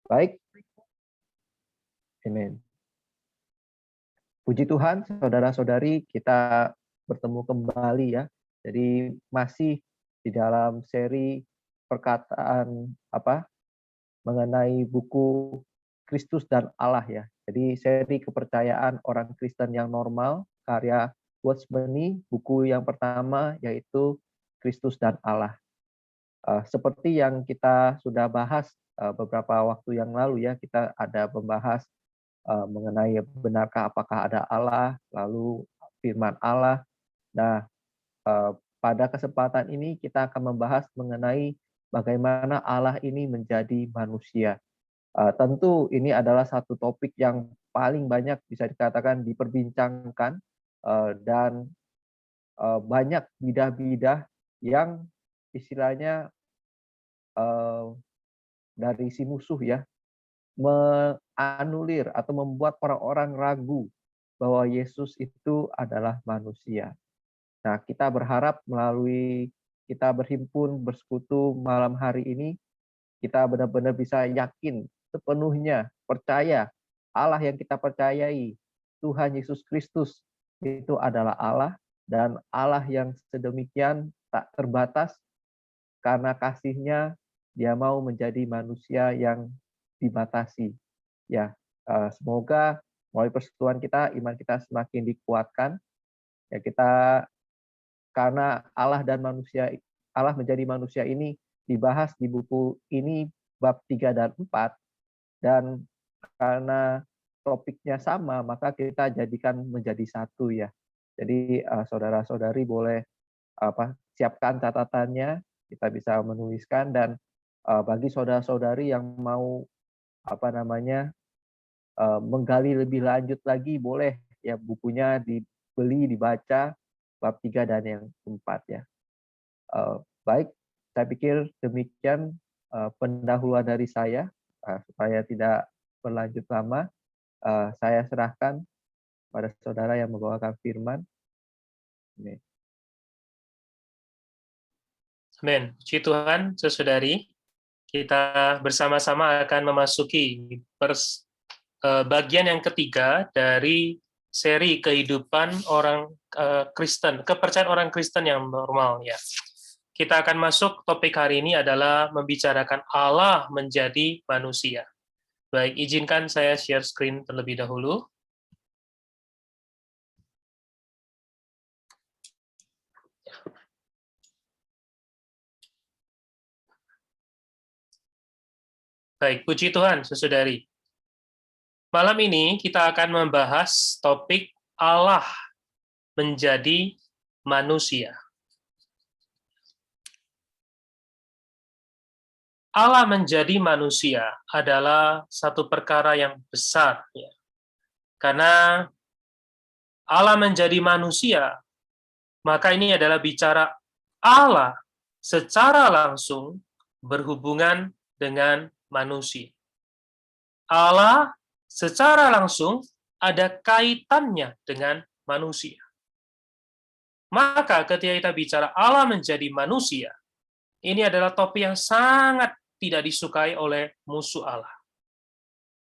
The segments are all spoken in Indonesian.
Baik, amin. Puji Tuhan, saudara-saudari, kita bertemu kembali ya. Jadi masih di dalam seri perkataan mengenai buku Kristus dan Allah ya. Jadi seri kepercayaan orang Kristen yang normal, karya Watchmeni, buku yang pertama yaitu Kristus dan Allah. Seperti yang kita sudah bahas beberapa waktu yang lalu ya, kita ada membahas mengenai benarkah apakah ada Allah, lalu firman Allah. Nah, pada kesempatan ini kita akan membahas mengenai bagaimana Allah ini menjadi manusia. Tentu ini adalah satu topik yang paling banyak bisa dikatakan diperbincangkan dan banyak bidah-bidah yang istilahnya dari si musuh ya, menganulir atau membuat orang-orang ragu bahwa Yesus itu adalah manusia. Nah, kita berharap melalui kita berhimpun, bersekutu malam hari ini, kita benar-benar bisa yakin sepenuhnya, percaya Allah yang kita percayai, Tuhan Yesus Kristus itu adalah Allah, dan Allah yang sedemikian tak terbatas, karena kasih-Nya Dia mau menjadi manusia yang dibatasi. Ya, semoga melalui persekutuan kita, iman kita semakin dikuatkan. Ya, kita karena Allah menjadi manusia ini dibahas di buku ini bab 3 dan 4, dan karena topiknya sama, maka kita jadikan menjadi satu ya. Jadi saudara-saudari boleh siapkan catatannya, kita bisa menuliskan, dan bagi saudara-saudari yang mau menggali lebih lanjut lagi, boleh ya bukunya dibeli, dibaca bab 3 dan yang 4 ya. Baik, saya pikir demikian pendahuluan dari saya, supaya tidak berlanjut lama. Saya serahkan pada saudara yang membawakan firman. Amin. Amin. Puji Tuhan, saudari. Kita bersama-sama akan memasuki bagian yang ketiga dari seri kehidupan orang Kristen, kepercayaan orang Kristen yang normal ya. Kita akan masuk, topik hari ini adalah membicarakan Allah menjadi manusia. Baik, izinkan saya share screen terlebih dahulu. Baik, puji Tuhan, saudari. Malam ini kita akan membahas topik Allah menjadi manusia. Allah menjadi manusia adalah satu perkara yang besar, ya. Karena Allah menjadi manusia, maka ini adalah bicara Allah secara langsung berhubungan dengan manusia. Allah secara langsung ada kaitannya dengan manusia. Maka ketika kita bicara Allah menjadi manusia, ini adalah topik yang sangat tidak disukai oleh musuh Allah.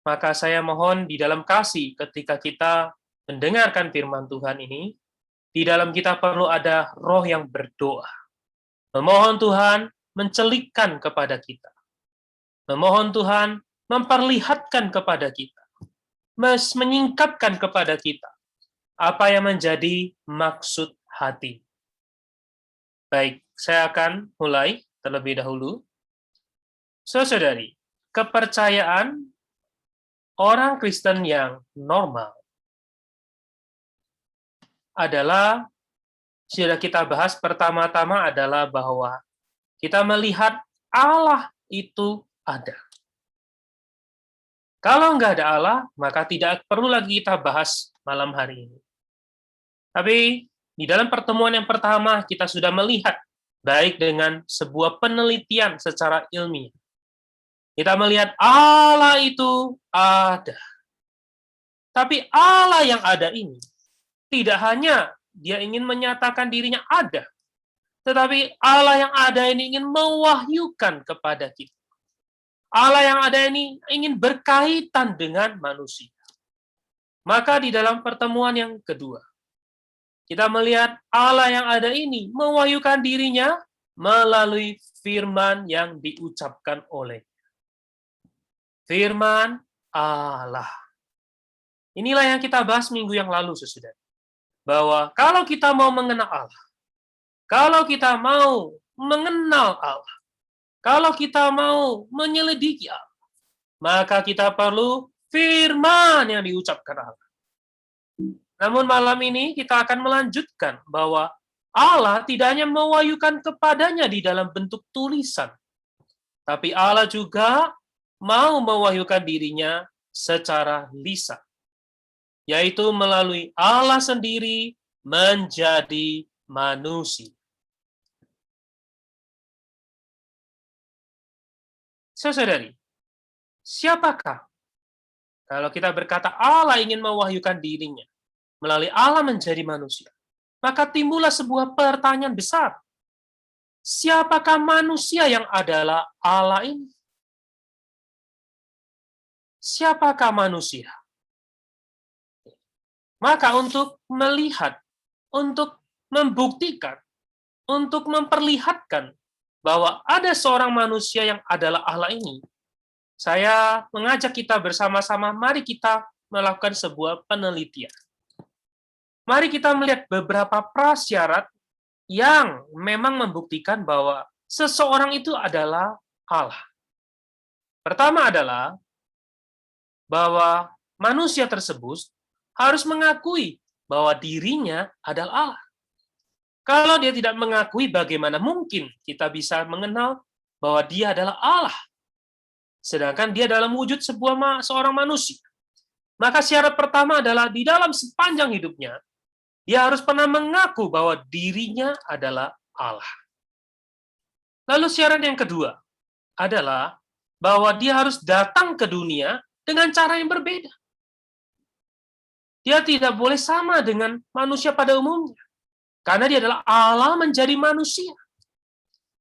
Maka saya mohon di dalam kasih ketika kita mendengarkan firman Tuhan ini, di dalam kita perlu ada roh yang berdoa. Memohon Tuhan mencelikkan kepada kita. Memohon Tuhan memperlihatkan kepada kita. Menyingkapkan kepada kita apa yang menjadi maksud hati. Baik, saya akan mulai terlebih dahulu. Saudari, kepercayaan orang Kristen yang normal adalah, sudah kita bahas pertama-tama adalah bahwa kita melihat Allah itu ada. Kalau nggak ada Allah, maka tidak perlu lagi kita bahas malam hari ini. Tapi di dalam pertemuan yang pertama, kita sudah melihat, baik dengan sebuah penelitian secara ilmiah, kita melihat Allah itu ada. Tapi Allah yang ada ini, tidak hanya dia ingin menyatakan dirinya ada, tetapi Allah yang ada ini ingin mewahyukan kepada kita. Allah yang ada ini ingin berkaitan dengan manusia. Maka di dalam pertemuan yang kedua, kita melihat Allah yang ada ini mewahyukan dirinya melalui firman yang diucapkan oleh firman Allah. Inilah yang kita bahas minggu yang lalu, saudara. Bahwa kalau kita mau mengenal Allah, kalau kita mau mengenal Allah, kalau kita mau menyelidiki Allah, maka kita perlu firman yang diucapkan Allah. Namun malam ini kita akan melanjutkan bahwa Allah tidak hanya mewahyukan kepadanya di dalam bentuk tulisan, tapi Allah juga mau mewahyukan dirinya secara lisan, yaitu melalui Allah sendiri menjadi manusia. Saudari, siapakah? Kalau kita berkata Allah ingin mewahyukan dirinya melalui Allah menjadi manusia, maka timbullah sebuah pertanyaan besar. Siapakah manusia yang adalah Allah ini? Siapakah manusia? Maka untuk melihat, untuk membuktikan, untuk memperlihatkan bahwa ada seorang manusia yang adalah Allah ini, saya mengajak kita bersama-sama, mari kita melakukan sebuah penelitian. Mari kita melihat beberapa prasyarat yang memang membuktikan bahwa seseorang itu adalah Allah. Pertama adalah bahwa manusia tersebut harus mengakui bahwa dirinya adalah Allah. Kalau dia tidak mengakui, bagaimana mungkin kita bisa mengenal bahwa dia adalah Allah? Sedangkan dia dalam wujud seorang manusia. Maka syarat pertama adalah di dalam sepanjang hidupnya, dia harus pernah mengaku bahwa dirinya adalah Allah. Lalu syarat yang kedua adalah bahwa dia harus datang ke dunia dengan cara yang berbeda. Dia tidak boleh sama dengan manusia pada umumnya. Karena dia adalah Allah menjadi manusia.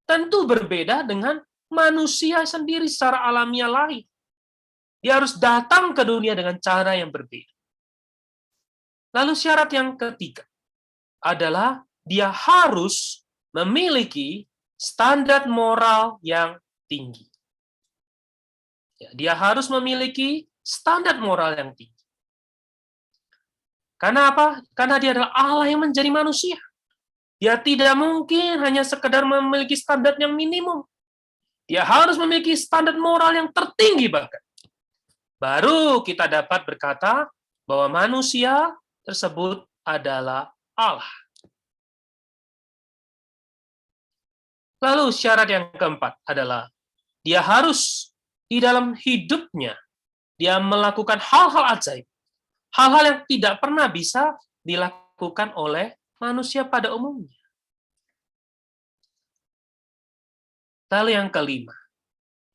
Tentu berbeda dengan manusia sendiri secara alamiah lain. Dia harus datang ke dunia dengan cara yang berbeda. Lalu syarat yang ketiga adalah dia harus memiliki standar moral yang tinggi. Dia harus memiliki standar moral yang tinggi. Karena apa? Karena dia adalah Allah yang menjadi manusia. Dia tidak mungkin hanya sekedar memiliki standar yang minimum. Dia harus memiliki standar moral yang tertinggi bahkan. Baru kita dapat berkata bahwa manusia tersebut adalah Allah. Lalu syarat yang keempat adalah dia harus di dalam hidupnya dia melakukan hal-hal ajaib. Hal-hal yang tidak pernah bisa dilakukan oleh manusia pada umumnya. Lalu yang kelima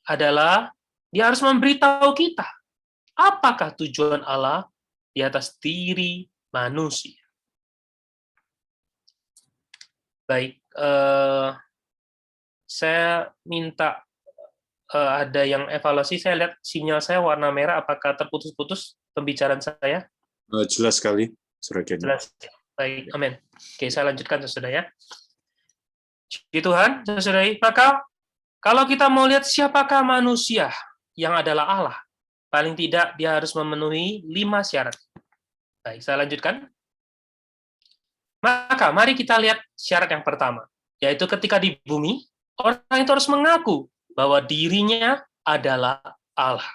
adalah dia harus memberitahu kita apakah tujuan Allah di atas diri manusia. Baik, saya minta ada yang evaluasi. Saya lihat sinyal saya warna merah. Apakah terputus-putus pembicaraan saya? Jelas sekali, Saudara Kenny. Jelas. Baik, amin. Oke, saya lanjutkan, saudara ya. Puji Tuhan, saudara. Maka kalau kita mau lihat siapakah manusia yang adalah Allah, paling tidak dia harus memenuhi 5 syarat. Baik, saya lanjutkan. Maka mari kita lihat syarat yang pertama, yaitu ketika di bumi, orang itu harus mengaku bahwa dirinya adalah Allah.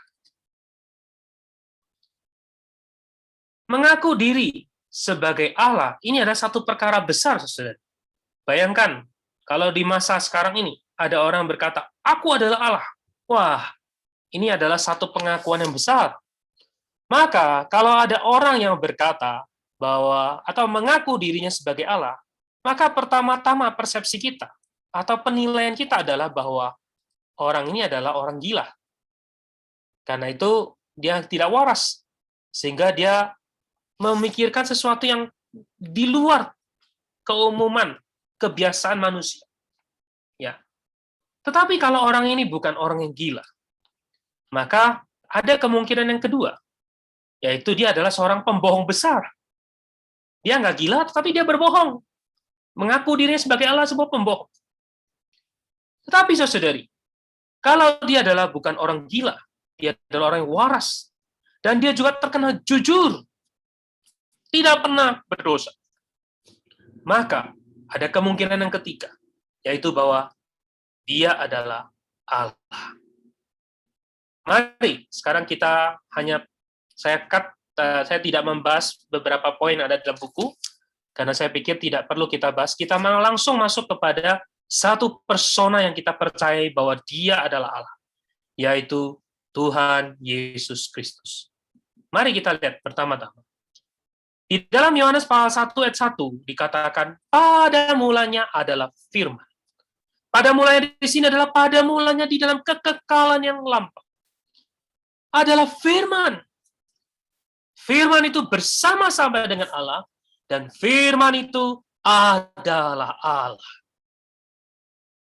Mengaku diri sebagai Allah, ini adalah satu perkara besar, saudara. Bayangkan, kalau di masa sekarang ini, ada orang berkata, aku adalah Allah. Wah, ini adalah satu pengakuan yang besar. Maka, kalau ada orang yang berkata bahwa, atau mengaku dirinya sebagai Allah, maka pertama-tama persepsi kita, atau penilaian kita adalah bahwa orang ini adalah orang gila. Karena itu, dia tidak waras. Sehingga dia memikirkan sesuatu yang di luar keumuman, kebiasaan manusia. Ya. Tetapi kalau orang ini bukan orang yang gila, Maka ada kemungkinan yang kedua, yaitu dia adalah seorang pembohong besar. Dia nggak gila, tapi dia berbohong. Mengaku dirinya sebagai Allah, sebuah pembohong. Tetapi saudari, kalau dia adalah bukan orang gila, dia adalah orang yang waras, dan dia juga terkenal jujur, tidak pernah berdosa, maka ada kemungkinan yang ketiga, yaitu bahwa dia adalah Allah. Mari sekarang kita saya tidak membahas beberapa poin yang ada dalam buku, karena saya pikir tidak perlu kita bahas. Kita langsung masuk kepada satu persona yang kita percayai bahwa dia adalah Allah, yaitu Tuhan Yesus Kristus. Mari kita lihat pertama-tama. Di dalam Yohanes pasal 1 ayat 1 dikatakan, pada mulanya adalah firman. Pada mulanya di sini adalah pada mulanya di dalam kekekalan yang lampau. Adalah firman. Firman itu bersama-sama dengan Allah, dan firman itu adalah Allah.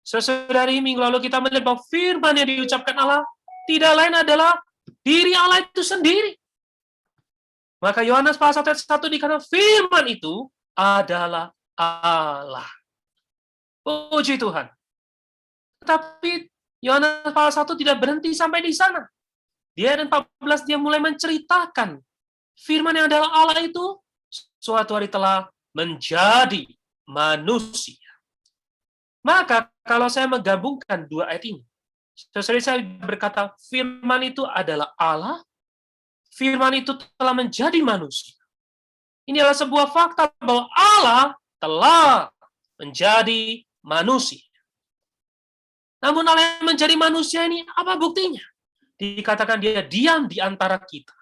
Saudari, minggu lalu kita melihat bahwa firman yang diucapkan Allah tidak lain adalah diri Allah itu sendiri. Maka Yohanes pasal 1 dikatakan firman itu adalah Allah. Puji Tuhan. Tetapi Yohanes pasal 1 tidak berhenti sampai di sana. Di ayat 14 dia mulai menceritakan firman yang adalah Allah itu suatu hari telah menjadi manusia. Maka kalau saya menggabungkan dua ayat ini, saya berkata firman itu adalah Allah, firman itu telah menjadi manusia. Ini adalah sebuah fakta bahwa Allah telah menjadi manusia. Namun Allah yang menjadi manusia ini apa buktinya? Dikatakan dia diam di antara kita.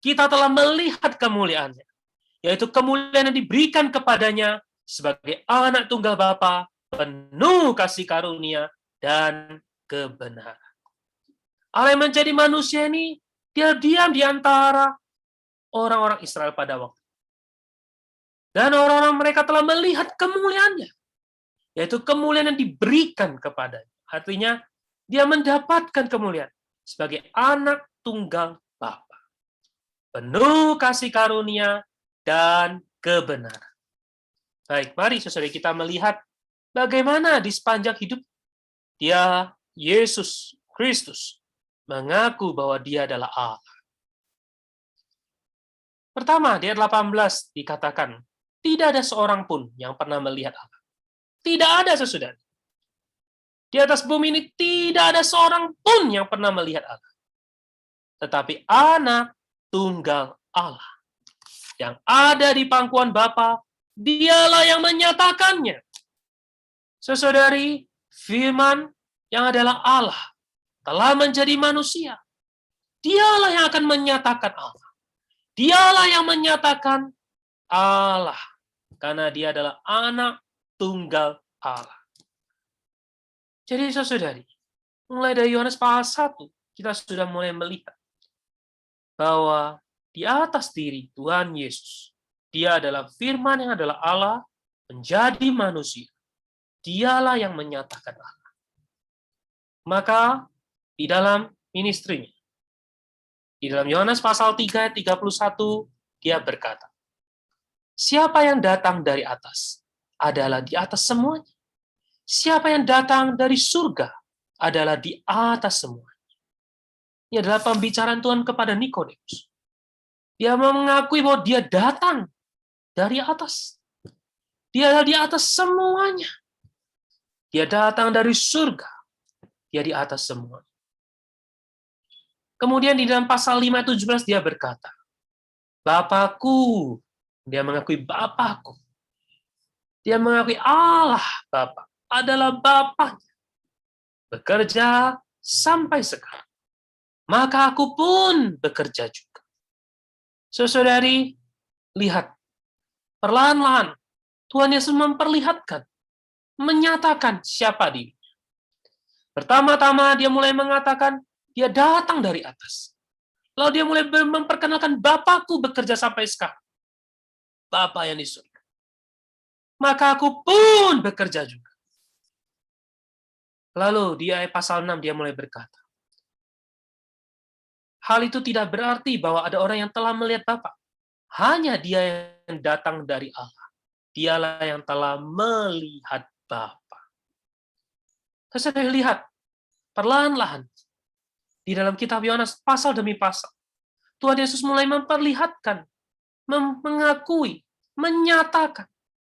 Kita telah melihat kemuliaannya, yaitu kemuliaan yang diberikan kepadanya sebagai anak tunggal Bapa, penuh kasih karunia dan kebenaran. Allah yang menjadi manusia ini, dia diam di antara orang-orang Israel pada waktu. Dan orang-orang mereka telah melihat kemuliaannya, yaitu kemuliaan yang diberikan kepadanya. Artinya, dia mendapatkan kemuliaan sebagai anak tunggal Bapa, penuh kasih karunia dan kebenaran. Baik, mari saudara kita melihat bagaimana di sepanjang hidup dia, Yesus Kristus, mengaku bahwa dia adalah Allah. Pertama, di ayat 18 dikatakan, tidak ada seorang pun yang pernah melihat Allah. Tidak ada, saudara. Di atas bumi ini tidak ada seorang pun yang pernah melihat Allah. Tetapi anak tunggal Allah yang ada di pangkuan Bapa, dialah yang menyatakannya. Saudari, firman yang adalah Allah telah menjadi manusia. Dialah yang akan menyatakan Allah. Dialah yang menyatakan Allah. Karena dia adalah anak tunggal Allah. Jadi saudari, mulai dari Yohanes pasal 1, kita sudah mulai melihat bahwa di atas diri Tuhan Yesus, dia adalah firman yang adalah Allah, menjadi manusia. Dialah yang menyatakan Allah. Maka di dalam ministrinya, di dalam Yohanes pasal 3 ayat 31, dia berkata, siapa yang datang dari atas adalah di atas semuanya. Siapa yang datang dari surga adalah di atas semuanya. Ini adalah pembicaraan Tuhan kepada Nikodemus. Dia mengakui bahwa dia datang dari atas. Dia adalah di atas semuanya. Dia datang dari surga. Dia di atas semua. Kemudian di dalam pasal 5:17 dia berkata, Bapakku. Dia mengakui Bapakku. Dia mengakui Allah Bapa adalah Bapaknya. Bekerja sampai sekarang. Maka aku pun bekerja juga. Saudari, lihat. Perlahan-lahan Tuhan Yesus memperlihatkan, menyatakan siapa dirinya. Pertama-tama dia mulai mengatakan dia datang dari atas. Lalu dia mulai memperkenalkan Bapakku bekerja sampai sekarang. Bapa yang di surga. Maka aku pun bekerja juga. Lalu di ayat pasal 6 dia mulai berkata, Hal itu tidak berarti bahwa ada orang yang telah melihat Bapa. Hanya dia yang datang dari Allah. Dialah yang telah melihat Bapa. Saya lihat, perlahan-lahan, di dalam kitab Yohanes, pasal demi pasal, Tuhan Yesus mulai memperlihatkan, mengakui, menyatakan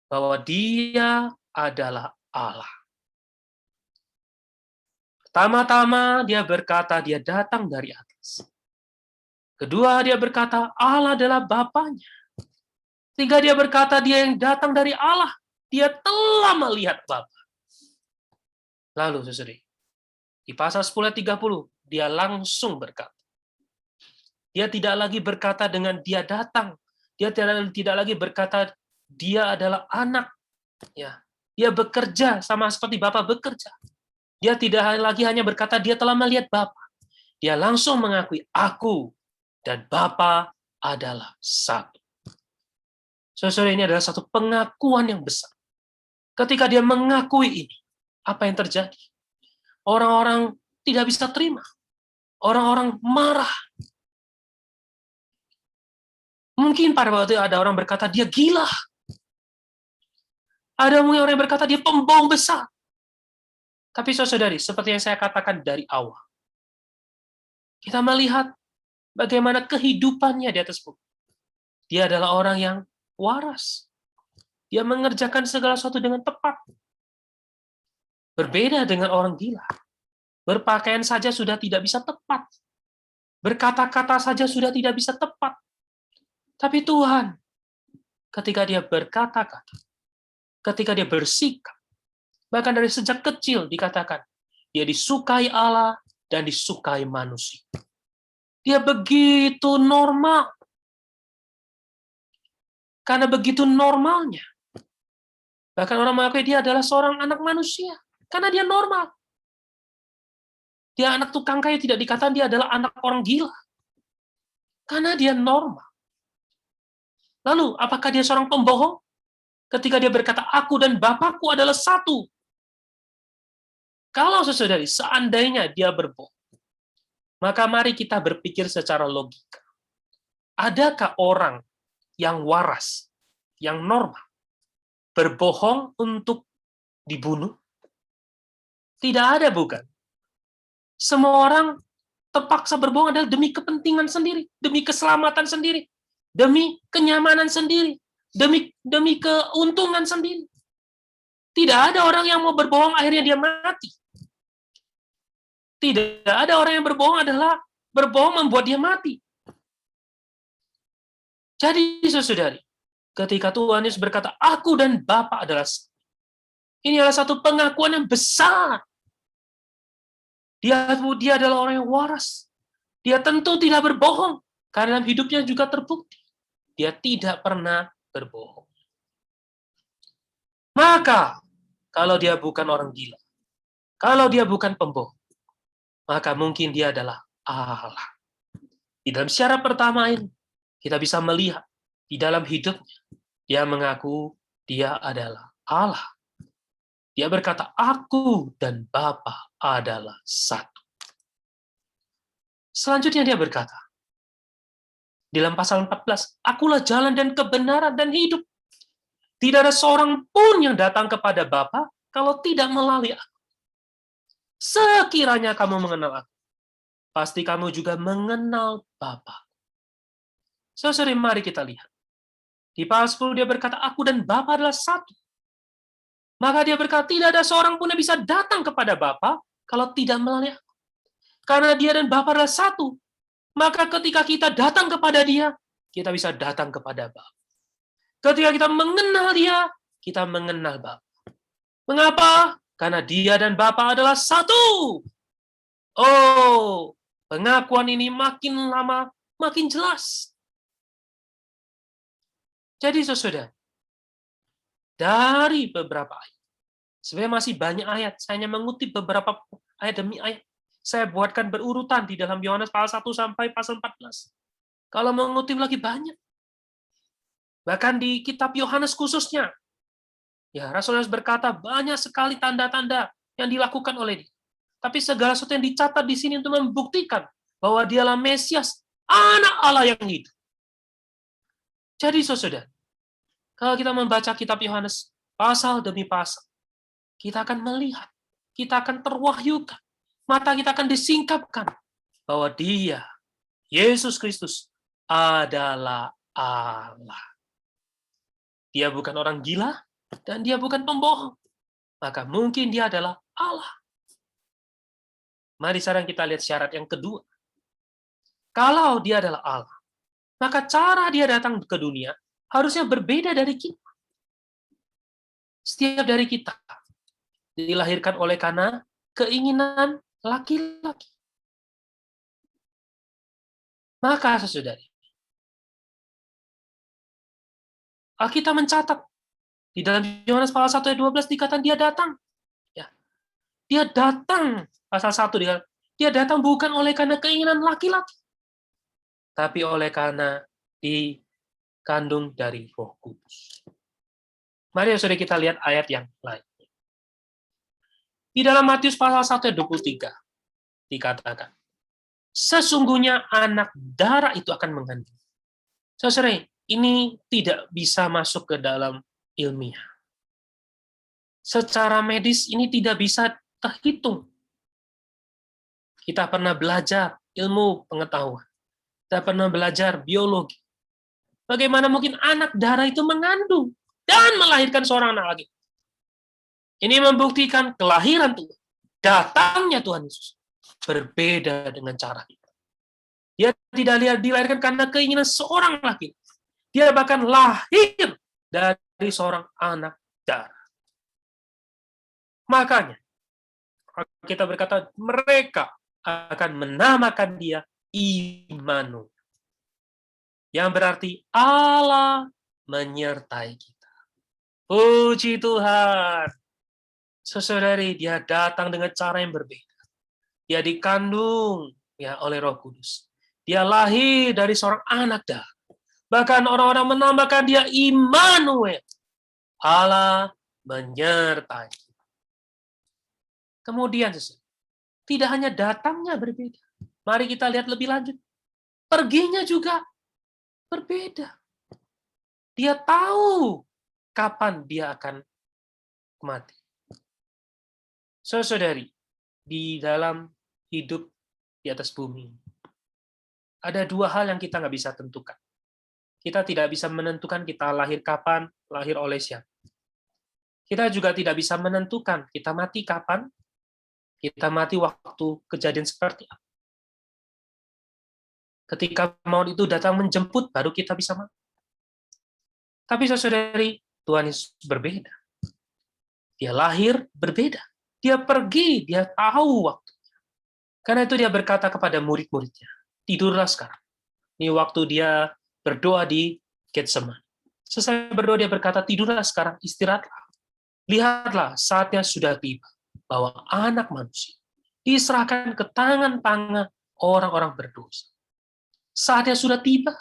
bahwa Dia adalah Allah. Pertama-tama dia berkata dia datang dari atas. Kedua, dia berkata Allah adalah Bapanya. Tiga, dia berkata dia yang datang dari Allah. Dia telah melihat Bapa. Lalu, saudari, di pasal 10 ayat 30, dia langsung berkata. Dia tidak lagi berkata dengan dia datang. Dia tidak lagi berkata dia adalah anak. Ya, dia bekerja sama seperti Bapa bekerja. Dia tidak lagi hanya berkata dia telah melihat Bapa. Dia langsung mengakui aku dan Bapa adalah satu. Saudara, ini adalah satu pengakuan yang besar. Ketika dia mengakui ini, apa yang terjadi? Orang-orang tidak bisa terima. Orang-orang marah. Mungkin pada waktu itu ada orang berkata dia gila. Ada mungkin orang yang berkata dia pembohong besar. Tapi saudari, seperti yang saya katakan dari awal, kita melihat bagaimana kehidupannya di atas bumi. Dia adalah orang yang waras. Dia mengerjakan segala sesuatu dengan tepat. Berbeda dengan orang gila. Berpakaian saja sudah tidak bisa tepat. Berkata-kata saja sudah tidak bisa tepat. Tapi Tuhan, ketika dia berkata-kata, ketika dia bersikap, bahkan dari sejak kecil dikatakan, dia disukai Allah dan disukai manusia. Dia begitu normal. Karena begitu normalnya. Bahkan orang mengakui dia adalah seorang anak manusia. Karena dia normal. Dia anak tukang kayu, tidak dikatakan dia adalah anak orang gila. Karena dia normal. Lalu, apakah dia seorang pembohong? Ketika dia berkata, aku dan Bapakku adalah satu. Kalau saudari, seandainya dia berbohong, maka mari kita berpikir secara logika. Adakah orang yang waras, yang normal, berbohong untuk dibunuh? Tidak ada, bukan? Semua orang terpaksa berbohong adalah demi kepentingan sendiri, demi keselamatan sendiri, demi kenyamanan sendiri, demi keuntungan sendiri. Tidak ada orang yang mau berbohong akhirnya dia mati. Tidak ada orang yang berbohong adalah berbohong membuat dia mati. Jadi, saudari, ketika Tuhan Yesus berkata, aku dan Bapa adalah satu. Ini adalah satu pengakuan yang besar. Dia adalah orang yang waras. Dia tentu tidak berbohong. Karena dalam hidupnya juga terbukti. Dia tidak pernah berbohong. Maka, kalau dia bukan orang gila, kalau dia bukan pembohong, maka mungkin dia adalah Allah. Di dalam syarat pertama ini, kita bisa melihat di dalam hidupnya, dia mengaku dia adalah Allah. Dia berkata, aku dan Bapa adalah satu. Selanjutnya dia berkata, di dalam pasal 14, akulah jalan dan kebenaran dan hidup. Tidak ada seorang pun yang datang kepada Bapa kalau tidak melalui aku. Sekiranya kamu mengenal aku, pasti kamu juga mengenal Bapa. Saudara, mari kita lihat. Di pasal 10 dia berkata, aku dan Bapa adalah satu. Maka dia berkata, tidak ada seorang pun yang bisa datang kepada Bapa kalau tidak melalui aku. Karena dia dan Bapa adalah satu. Maka ketika kita datang kepada dia, kita bisa datang kepada Bapa. Ketika kita mengenal dia, kita mengenal Bapa. Mengapa? Karena dia dan Bapa adalah satu. Oh, pengakuan ini makin lama, makin jelas. Jadi, saudara, dari beberapa ayat, sebenarnya masih banyak ayat, saya hanya mengutip beberapa ayat demi ayat. Saya buatkan berurutan di dalam Yohanes pasal 1 sampai pasal 14. Kalau mengutip lagi banyak. Bahkan di kitab Yohanes khususnya, ya, Rasul Yohanes berkata banyak sekali tanda-tanda yang dilakukan oleh dia. Tapi segala sesuatu yang dicatat di sini untuk membuktikan bahwa dialah Mesias, anak Allah yang hidup. Jadi saudara, kalau kita membaca kitab Yohanes pasal demi pasal, kita akan melihat, kita akan terwahyukan, mata kita akan disingkapkan bahwa Dia, Yesus Kristus, adalah Allah. Dia bukan orang gila, dan Dia bukan pembohong. Maka mungkin Dia adalah Allah. Mari sekarang kita lihat syarat yang kedua. Kalau Dia adalah Allah, maka cara Dia datang ke dunia harusnya berbeda dari kita. Setiap dari kita dilahirkan oleh karena keinginan laki-laki. Maka saudari, Alkitab mencatat di dalam Yohanes pasal 1 ayat 12 dikatakan Dia datang. Ya. Dia datang, pasal 1 dikatakan, Dia datang bukan oleh karena keinginan laki-laki, tapi oleh karena dikandung dari Roh Kudus. Mari saudara kita lihat ayat yang lain. Di dalam Matius pasal 1 ayat 23 dikatakan, sesungguhnya anak darah itu akan mengandung. Saudara, ini tidak bisa masuk ke dalam ilmiah. Secara medis ini tidak bisa terhitung. Kita pernah belajar ilmu pengetahuan. Kita pernah belajar biologi. Bagaimana mungkin anak darah itu mengandung dan melahirkan seorang anak lagi. Ini membuktikan kelahiran Tuhan, datangnya Tuhan Yesus berbeda dengan cara kita. Dia tidak dilahirkan karena keinginan seorang laki. Dia bahkan lahir dari seorang anak darah. Makanya kita berkata mereka akan menamakan Dia Immanuel, yang berarti Allah menyertai kita. Puji Tuhan. Saudari, Dia datang dengan cara yang berbeda. Dia dikandung ya oleh Roh Kudus. Dia lahir dari seorang anak darah. Bahkan orang-orang menambahkan Dia Immanuel. Allah menyertai kita. Kemudian, tidak hanya datangnya berbeda. Mari kita lihat lebih lanjut. Perginya juga berbeda. Dia tahu kapan Dia akan mati. Saudari, di dalam hidup di atas bumi, ada dua hal yang kita nggak bisa tentukan. Kita tidak bisa menentukan kita lahir kapan, lahir oleh siapa. Kita juga tidak bisa menentukan kita mati kapan, kita mati waktu kejadian seperti apa. Ketika maut itu datang menjemput, baru kita bisa mati. Tapi saudari, Tuhan Yesus berbeda. Dia lahir berbeda. Dia pergi, dia tahu waktunya. Karena itu Dia berkata kepada murid-muridnya, tidurlah sekarang. Ini waktu Dia berdoa di Getsemani. Selesai berdoa Dia berkata, tidurlah sekarang, istirahatlah. Lihatlah, saatnya sudah tiba bahwa anak manusia diserahkan ke tangan-tangan orang-orang berdosa. Saatnya sudah tiba.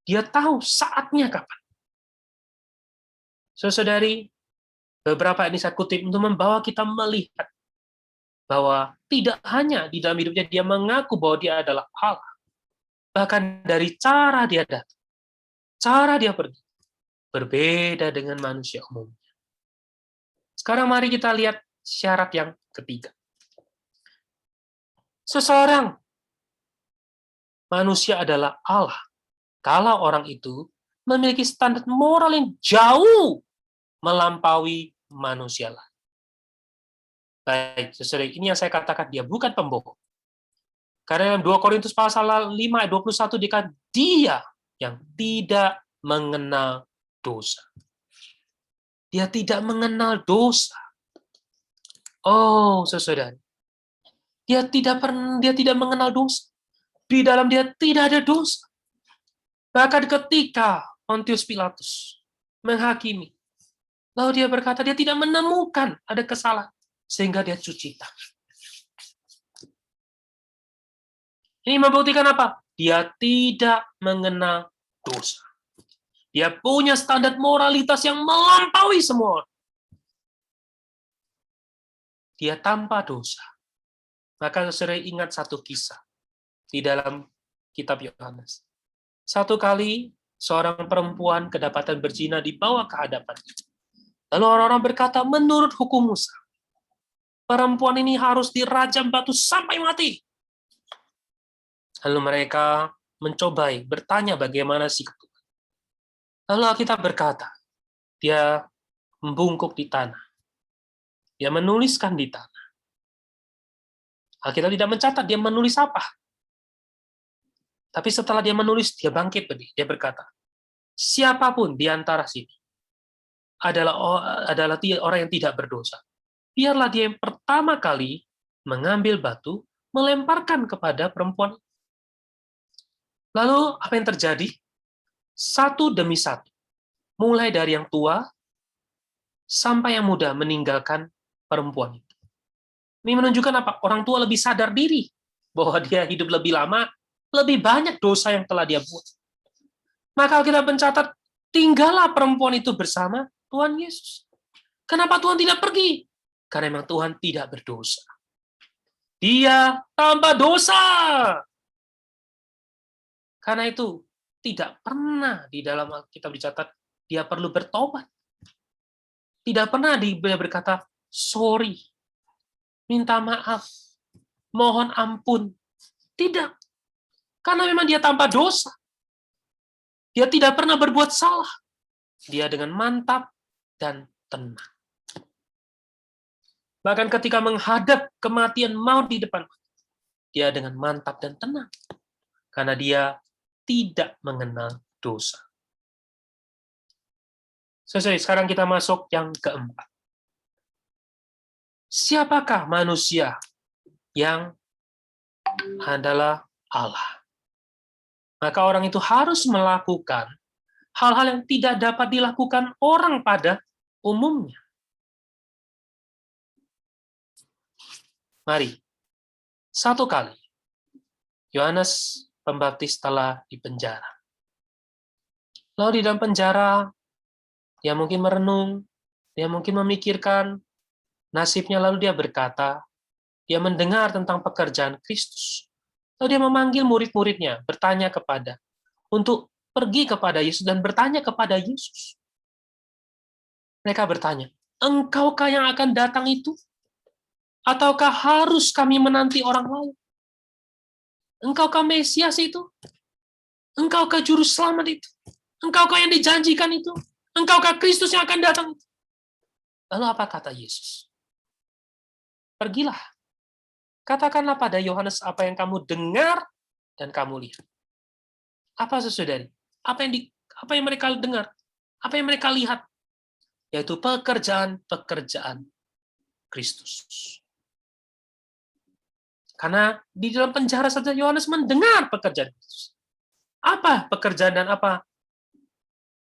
Dia tahu saatnya kapan. Saudari, beberapa ini saya kutip untuk membawa kita melihat bahwa tidak hanya di dalam hidupnya Dia mengaku bahwa Dia adalah Allah. Bahkan dari cara Dia datang, cara Dia pergi, berbeda dengan manusia umumnya. Sekarang mari kita lihat syarat yang ketiga. Seseorang manusia adalah Allah kalau orang itu memiliki standar moral yang jauh melampaui manusia lain. Baik, saudara, ini yang saya katakan, dia bukan pembohong. Karena dalam 2 Korintus pasal 5 ayat 21 dikatakan Dia yang tidak mengenal dosa. Dia tidak mengenal dosa. Oh, saudara. Dia tidak mengenal dosa. Di dalam Dia tidak ada dosa. Bahkan ketika Pontius Pilatus menghakimi, lalu Dia berkata Dia tidak menemukan ada kesalahan, sehingga Dia cuci tangan. Ini membuktikan apa? Dia tidak mengenal dosa. Dia punya standar moralitas yang melampaui semua orang. Dia tanpa dosa. Maka saudara ingat satu kisah. di dalam kitab Yohanes. Satu kali seorang perempuan kedapatan berzina dibawa ke hadapan. Lalu orang-orang berkata, menurut hukum Musa, perempuan ini harus dirajam batu sampai mati. Lalu mereka mencobai bertanya bagaimana sikap Tuhan. Lalu Alkitab berkata, dia membungkuk di tanah. Dia menuliskan di tanah. Alkitab tidak mencatat dia menulis apa. Tapi setelah dia menulis, dia bangkit berdiri. Dia berkata, siapapun di antara sini adalah orang yang tidak berdosa. Biarlah dia yang pertama kali mengambil batu, melemparkan kepada perempuan. Lalu apa yang terjadi? Satu demi satu. Mulai dari yang tua sampai yang muda meninggalkan perempuan itu. Ini menunjukkan apa? Orang tua lebih sadar diri bahwa dia hidup lebih lama, lebih banyak dosa yang telah dia buat. Maka kita mencatat, tinggallah perempuan itu bersama Tuhan Yesus. Kenapa Tuhan tidak pergi? Karena memang Tuhan tidak berdosa. Dia tanpa dosa. Karena itu, tidak pernah di dalam Alkitab dicatat, dia perlu bertobat. Tidak pernah dia berkata, sorry, minta maaf, mohon ampun. Tidak. Karena memang dia tanpa dosa. Dia tidak pernah berbuat salah. Dia dengan mantap dan tenang. Bahkan ketika menghadap kematian maut di depan, dia dengan mantap dan tenang. Karena dia tidak mengenal dosa. Sekarang kita masuk yang keempat. Siapakah manusia yang adalah Allah? Maka orang itu harus melakukan hal-hal yang tidak dapat dilakukan orang pada umumnya. Mari, satu kali, Yohanes Pembaptis telah dipenjara. Lalu di dalam penjara, dia mungkin merenung, dia mungkin memikirkan nasibnya, lalu dia berkata, dia mendengar tentang pekerjaan Kristus. Lalu dia memanggil murid-muridnya, bertanya untuk pergi kepada Yesus dan bertanya kepada Yesus. Mereka bertanya, engkaukah yang akan datang itu? Ataukah harus kami menanti orang lain? Engkaukah Mesias itu? Engkaukah Juru Selamat itu? Engkaukah yang dijanjikan itu? Engkaukah Kristus yang akan datang itu? Lalu apa kata Yesus? Pergilah. Katakanlah pada Yohanes apa yang kamu dengar dan kamu lihat. Apa saudari? Apa yang mereka dengar? Apa yang mereka lihat? Yaitu pekerjaan-pekerjaan Kristus. Karena di dalam penjara saja Yohanes mendengar pekerjaan Kristus. Apa pekerjaan dan apa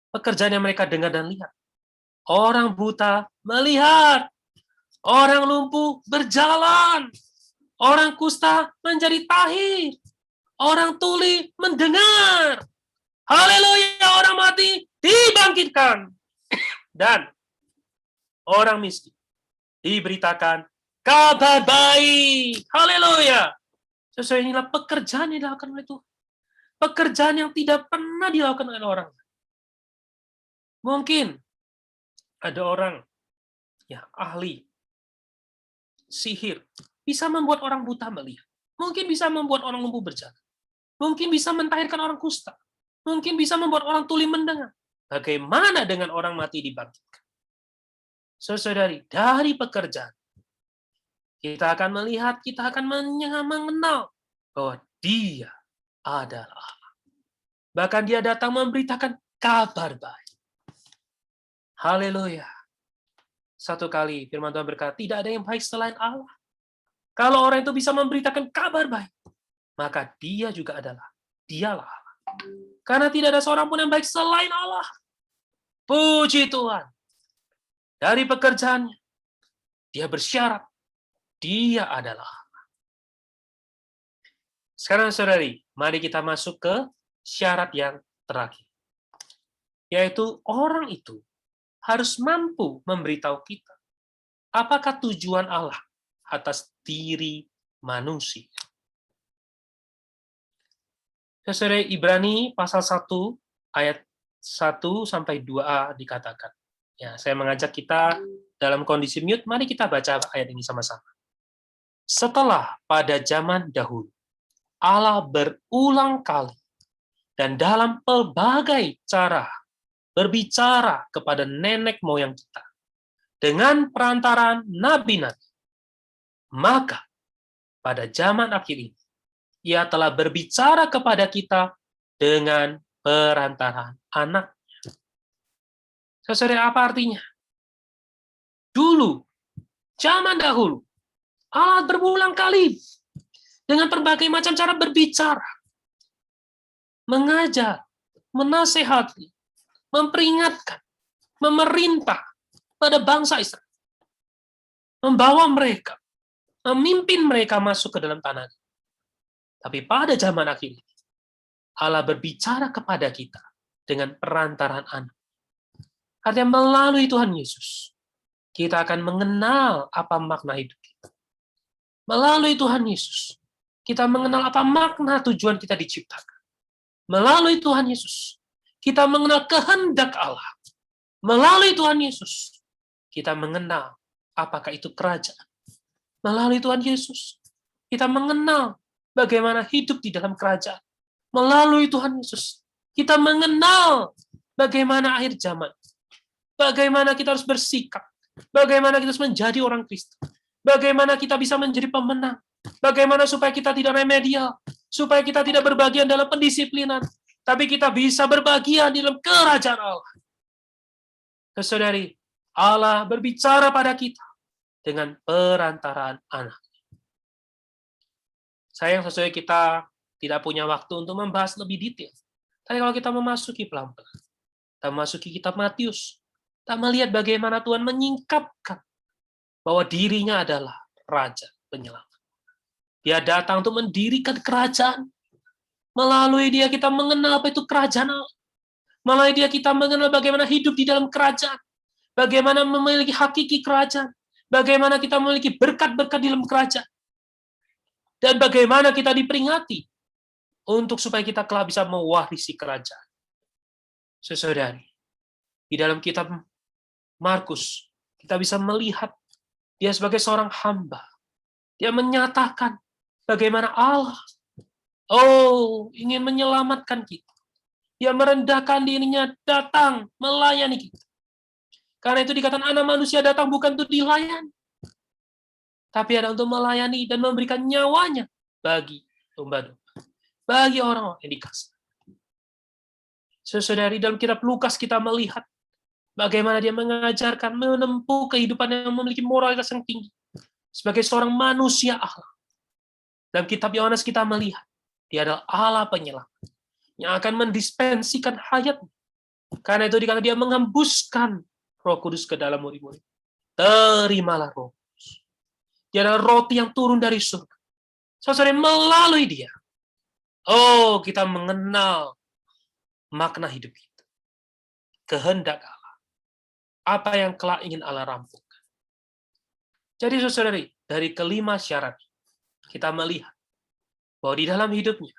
pekerjaan yang mereka dengar dan lihat? Orang buta melihat, orang lumpuh berjalan, orang kusta menjadi tahir, orang tuli mendengar. Haleluya, orang mati dibangkitkan. Dan orang miskin diberitakan kabar baik. Haleluya. Sesuai inilah pekerjaan yang dilakukan oleh Tuhan. Pekerjaan yang tidak pernah dilakukan oleh orang. Mungkin ada orang yang ahli sihir, bisa membuat orang buta melihat. Mungkin bisa membuat orang lumpuh berjalan. Mungkin bisa mentahirkan orang kusta. Mungkin bisa membuat orang tuli mendengar. Bagaimana dengan orang mati dibangkitkan? Saudari, dari pekerjaan, kita akan melihat, kita akan mengenal bahwa Dia adalah Allah. Bahkan Dia datang memberitakan kabar baik. Haleluya. Satu kali firman Tuhan berkata, tidak ada yang baik selain Allah. Kalau orang itu bisa memberitakan kabar baik, maka Dialah Allah. Karena tidak ada seorang pun yang baik selain Allah. Puji Tuhan. Dari pekerjaannya, dia bersyarat, Dia adalah Allah. Sekarang saudari, mari kita masuk ke syarat yang terakhir. Yaitu orang itu harus mampu memberitahu kita apakah tujuan Allah atas diri manusia. Saudara, Ibrani pasal 1 ayat 1 sampai 2a dikatakan. Ya, saya mengajak kita dalam kondisi mute, mari kita baca ayat ini sama-sama. Setelah pada zaman dahulu, Allah berulang kali dan dalam pelbagai cara berbicara kepada nenek moyang kita dengan perantaraan nabi-nabi. Maka pada zaman akhir ini, Ia telah berbicara kepada kita dengan perantaraan anak. Saudara, apa artinya? Dulu, zaman dahulu, Allah berulang kali dengan berbagai macam cara berbicara, mengajar, menasehati, memperingatkan, memerintah pada bangsa Israel, membawa mereka, memimpin mereka masuk ke dalam tanah. Tapi pada zaman akhir ini, Allah berbicara kepada kita dengan perantaraan anak. Artinya melalui Tuhan Yesus, kita akan mengenal apa makna hidup kita. Melalui Tuhan Yesus, kita mengenal apa makna tujuan kita diciptakan. Melalui Tuhan Yesus, kita mengenal kehendak Allah. Melalui Tuhan Yesus, kita mengenal apakah itu kerajaan. Melalui Tuhan Yesus, kita mengenal bagaimana hidup di dalam kerajaan. Melalui Tuhan Yesus, kita mengenal bagaimana akhir zaman. Bagaimana kita harus bersikap. Bagaimana kita harus menjadi orang Kristen. Bagaimana kita bisa menjadi pemenang. Bagaimana supaya kita tidak remedial. Supaya kita tidak berbagian dalam pendisiplinan. Tapi kita bisa berbagian di dalam kerajaan Allah. Saudari, Allah berbicara pada kita dengan perantaraan anak. Sayang sesuai kita tidak punya waktu untuk membahas lebih detail. Tapi kalau kita memasuki pelan-pelan, kita memasuki kitab Matius, kita melihat bagaimana Tuhan menyingkapkan bahwa dirinya adalah Raja Penyelamat. Dia datang untuk mendirikan kerajaan. Melalui dia kita mengenal apa itu kerajaan Allah. Melalui dia kita mengenal bagaimana hidup di dalam kerajaan. Bagaimana memiliki hakiki kerajaan. Bagaimana kita memiliki berkat-berkat di dalam kerajaan. Dan bagaimana kita diperingati untuk supaya kita kelak bisa mewarisi kerajaan. Saudari, di dalam kitab Markus, kita bisa melihat dia sebagai seorang hamba. Dia menyatakan bagaimana Allah ingin menyelamatkan kita. Dia merendahkan dirinya datang melayani kita. Karena itu dikatakan anak manusia datang bukan untuk dilayani, tapi ada untuk melayani dan memberikan nyawanya bagi domba-domba. Bagi orang-orang yang dikasih. Saudari, dalam kitab Lukas kita melihat bagaimana dia mengajarkan, menempuh kehidupan yang memiliki moralitas yang tinggi. Sebagai seorang manusia Allah. Dalam kitab Yohanes kita melihat, dia adalah Allah penyelamat. Yang akan mendispensikan hayatnya. Karena itu dikatakan dia menghembuskan Roh Kudus ke dalam murid-murid. Terimalah Roh Kudus. Dia adalah roti yang turun dari surga. Saudara, melalui dia, kita mengenal makna hidup kita. Kehendak Allah. Apa yang kelak ingin Allah rampungkan. Jadi saudari, dari kelima syarat, kita melihat bahwa di dalam hidupnya,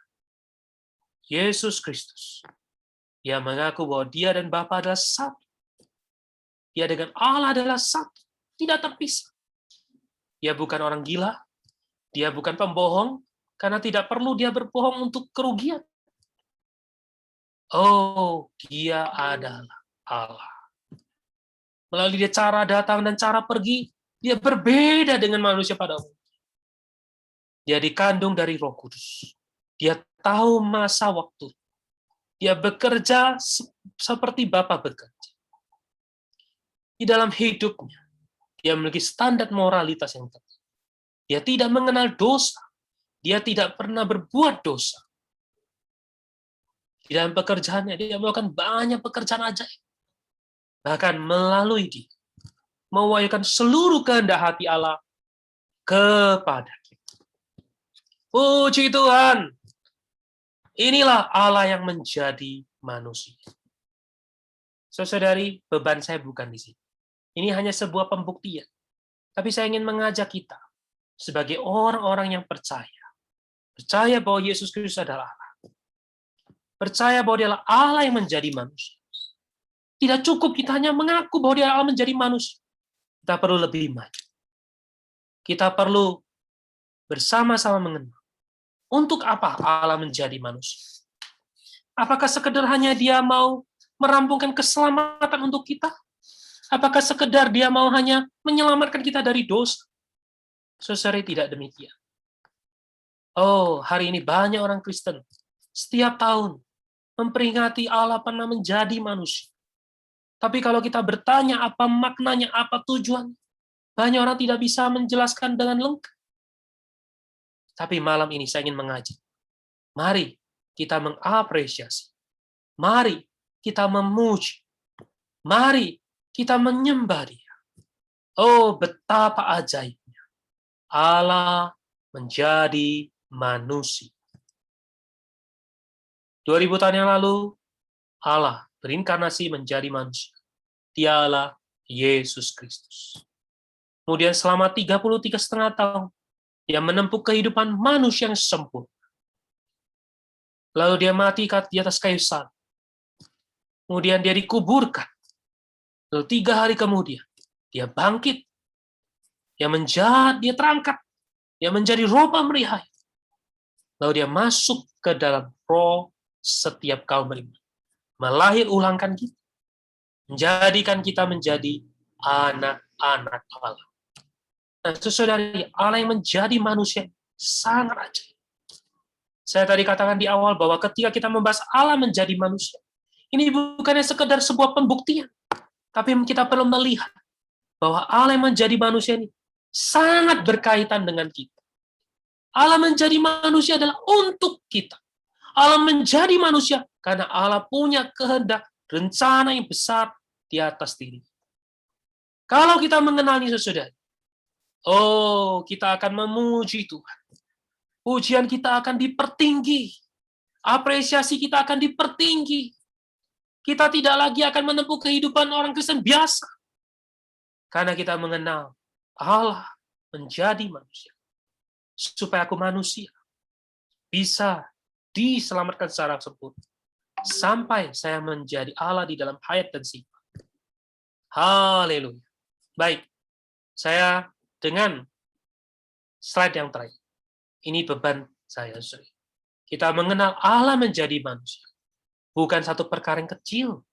Yesus Kristus, dia mengaku bahwa dia dan Bapa adalah satu. Dia dengan Allah adalah satu, tidak terpisah. Dia bukan orang gila, dia bukan pembohong, karena tidak perlu dia berbohong untuk kerugian. Dia adalah Allah. Melalui dia cara datang dan cara pergi, dia berbeda dengan manusia pada umumnya. Dia dikandung dari Roh Kudus. Dia tahu masa waktu. Dia bekerja seperti Bapa bekerja. Di dalam hidupnya, dia memiliki standar moralitas yang tinggi. Dia tidak mengenal dosa. Dia tidak pernah berbuat dosa. Di dalam pekerjaannya, dia melakukan banyak pekerjaan ajaib. Bahkan melalui dia, mewahyukan seluruh kehendak hati Allah kepada kita. Puji Tuhan. Inilah Allah yang menjadi manusia. Saudari, beban saya bukan di sini. Ini hanya sebuah pembuktian. Tapi saya ingin mengajak kita sebagai orang-orang yang percaya bahwa Yesus Kristus adalah Allah. Percaya bahwa dialah Allah yang menjadi manusia. Tidak cukup kita hanya mengaku bahwa dia Allah menjadi manusia. Kita perlu lebih maju. Kita perlu bersama-sama mengenal. Untuk apa Allah menjadi manusia? Apakah sekedar hanya dia mau merampungkan keselamatan untuk kita? Apakah sekedar dia mau hanya menyelamatkan kita dari dosa? Saudara, tidak demikian. Oh, hari ini banyak orang Kristen setiap tahun memperingati Allah pernah menjadi manusia. Tapi kalau kita bertanya apa maknanya, apa tujuan, banyak orang tidak bisa menjelaskan dengan lengkap. Tapi malam ini saya ingin mengajak. Mari kita mengapresiasi. Mari kita memuji. Mari kita menyembah Dia. Oh, betapa ajaibnya. Allah menjadi manusia. 2000 tahun yang lalu, Allah berinkarnasi menjadi manusia. Dialah Yesus Kristus. Kemudian selama 33,5 tahun, dia menempuh kehidupan manusia yang sempurna. Lalu dia mati di atas kayu salib. Kemudian dia dikuburkan. Lalu 3 hari kemudian, dia bangkit. Dia terangkat. Dia menjadi roh pemelihara. Lalu dia masuk ke dalam roh setiap kaum beriman. Melahir ulangkan kita. Menjadikan kita menjadi anak-anak Allah. Nah, saudari, Allah yang menjadi manusia sangat ajaib. Saya tadi katakan di awal bahwa ketika kita membahas Allah menjadi manusia, ini bukannya sekedar sebuah pembuktian, tapi kita perlu melihat bahwa Allah yang menjadi manusia ini sangat berkaitan dengan kita. Allah menjadi manusia adalah untuk kita. Allah menjadi manusia karena Allah punya kehendak, rencana yang besar di atas diri. Kalau kita mengenali saudara, oh, kita akan memuji Tuhan. Pujian kita akan dipertinggi. Apresiasi kita akan dipertinggi. Kita tidak lagi akan menempuh kehidupan orang Kristen biasa. Karena kita mengenal Allah menjadi manusia. Supaya aku manusia bisa diselamatkan secara sempurna. Sampai saya menjadi Allah di dalam hayat dan sifat. Haleluya. Baik, saya dengan slide yang terakhir. Ini beban saya. Kita mengenal Allah menjadi manusia. Bukan satu perkara yang kecil.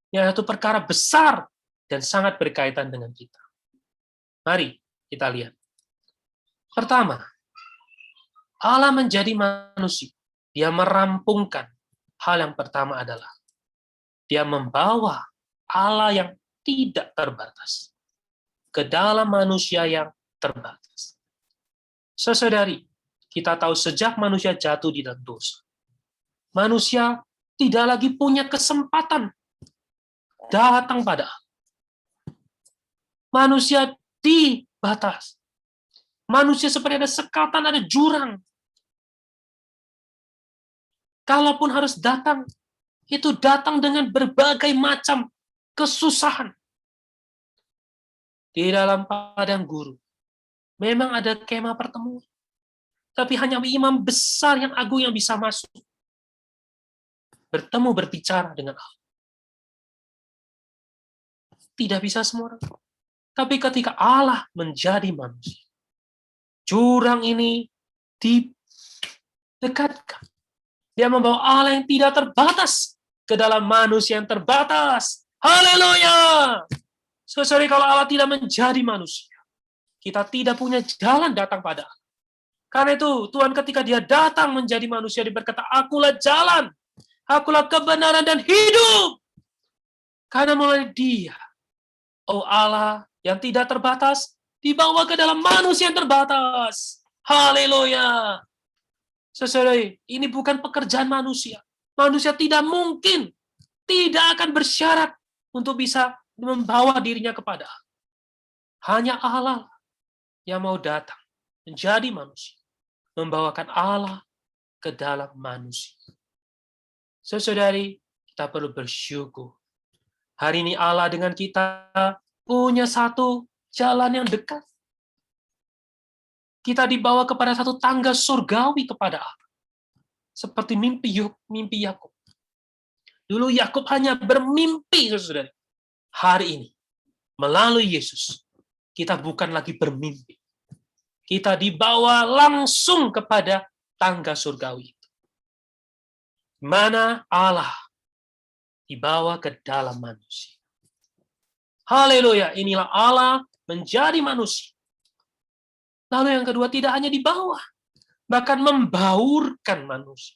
Yang satu perkara besar dan sangat berkaitan dengan kita. Mari kita lihat. Pertama, Allah menjadi manusia. Dia merampungkan. Hal yang pertama adalah dia membawa Allah yang tidak terbatas ke dalam manusia yang terbatas. Saudari, kita tahu sejak manusia jatuh di dalam dosa, manusia tidak lagi punya kesempatan datang pada Allah. Manusia dibatas. Manusia seperti ada sekatan, ada jurang. Kalaupun harus datang, itu datang dengan berbagai macam kesusahan. Di dalam padang gurun, memang ada kemah pertemuan. Tapi hanya imam besar yang agung yang bisa masuk. Bertemu, berbicara dengan Allah. Tidak bisa semua orang. Tapi ketika Allah menjadi manusia, jurang ini didekatkan. Dia membawa Allah yang tidak terbatas ke dalam manusia yang terbatas. Haleluya! Saudara, kalau Allah tidak menjadi manusia, kita tidak punya jalan datang pada Allah. Karena itu, Tuhan ketika dia datang menjadi manusia, dia berkata, akulah jalan, akulah kebenaran dan hidup. Karena mulai dia, oh Allah yang tidak terbatas, dibawa ke dalam manusia yang terbatas. Haleluya! Saudara, ini bukan pekerjaan manusia. Manusia tidak mungkin, tidak akan bersyarat untuk bisa membawa dirinya kepada Allah. Hanya Allah yang mau datang menjadi manusia, membawakan Allah ke dalam manusia. Saudari, kita perlu bersyukur. Hari ini Allah dengan kita punya satu jalan yang dekat. Kita dibawa kepada satu tangga surgawi kepada Allah. Seperti mimpi Yakub. Dulu Yakub hanya bermimpi, saudara. Hari ini, melalui Yesus, kita bukan lagi bermimpi. Kita dibawa langsung kepada tangga surgawi. Mana Allah dibawa ke dalam manusia. Haleluya, inilah Allah menjadi manusia. Lalu yang kedua, tidak hanya dibawa, bahkan membaurkan manusia.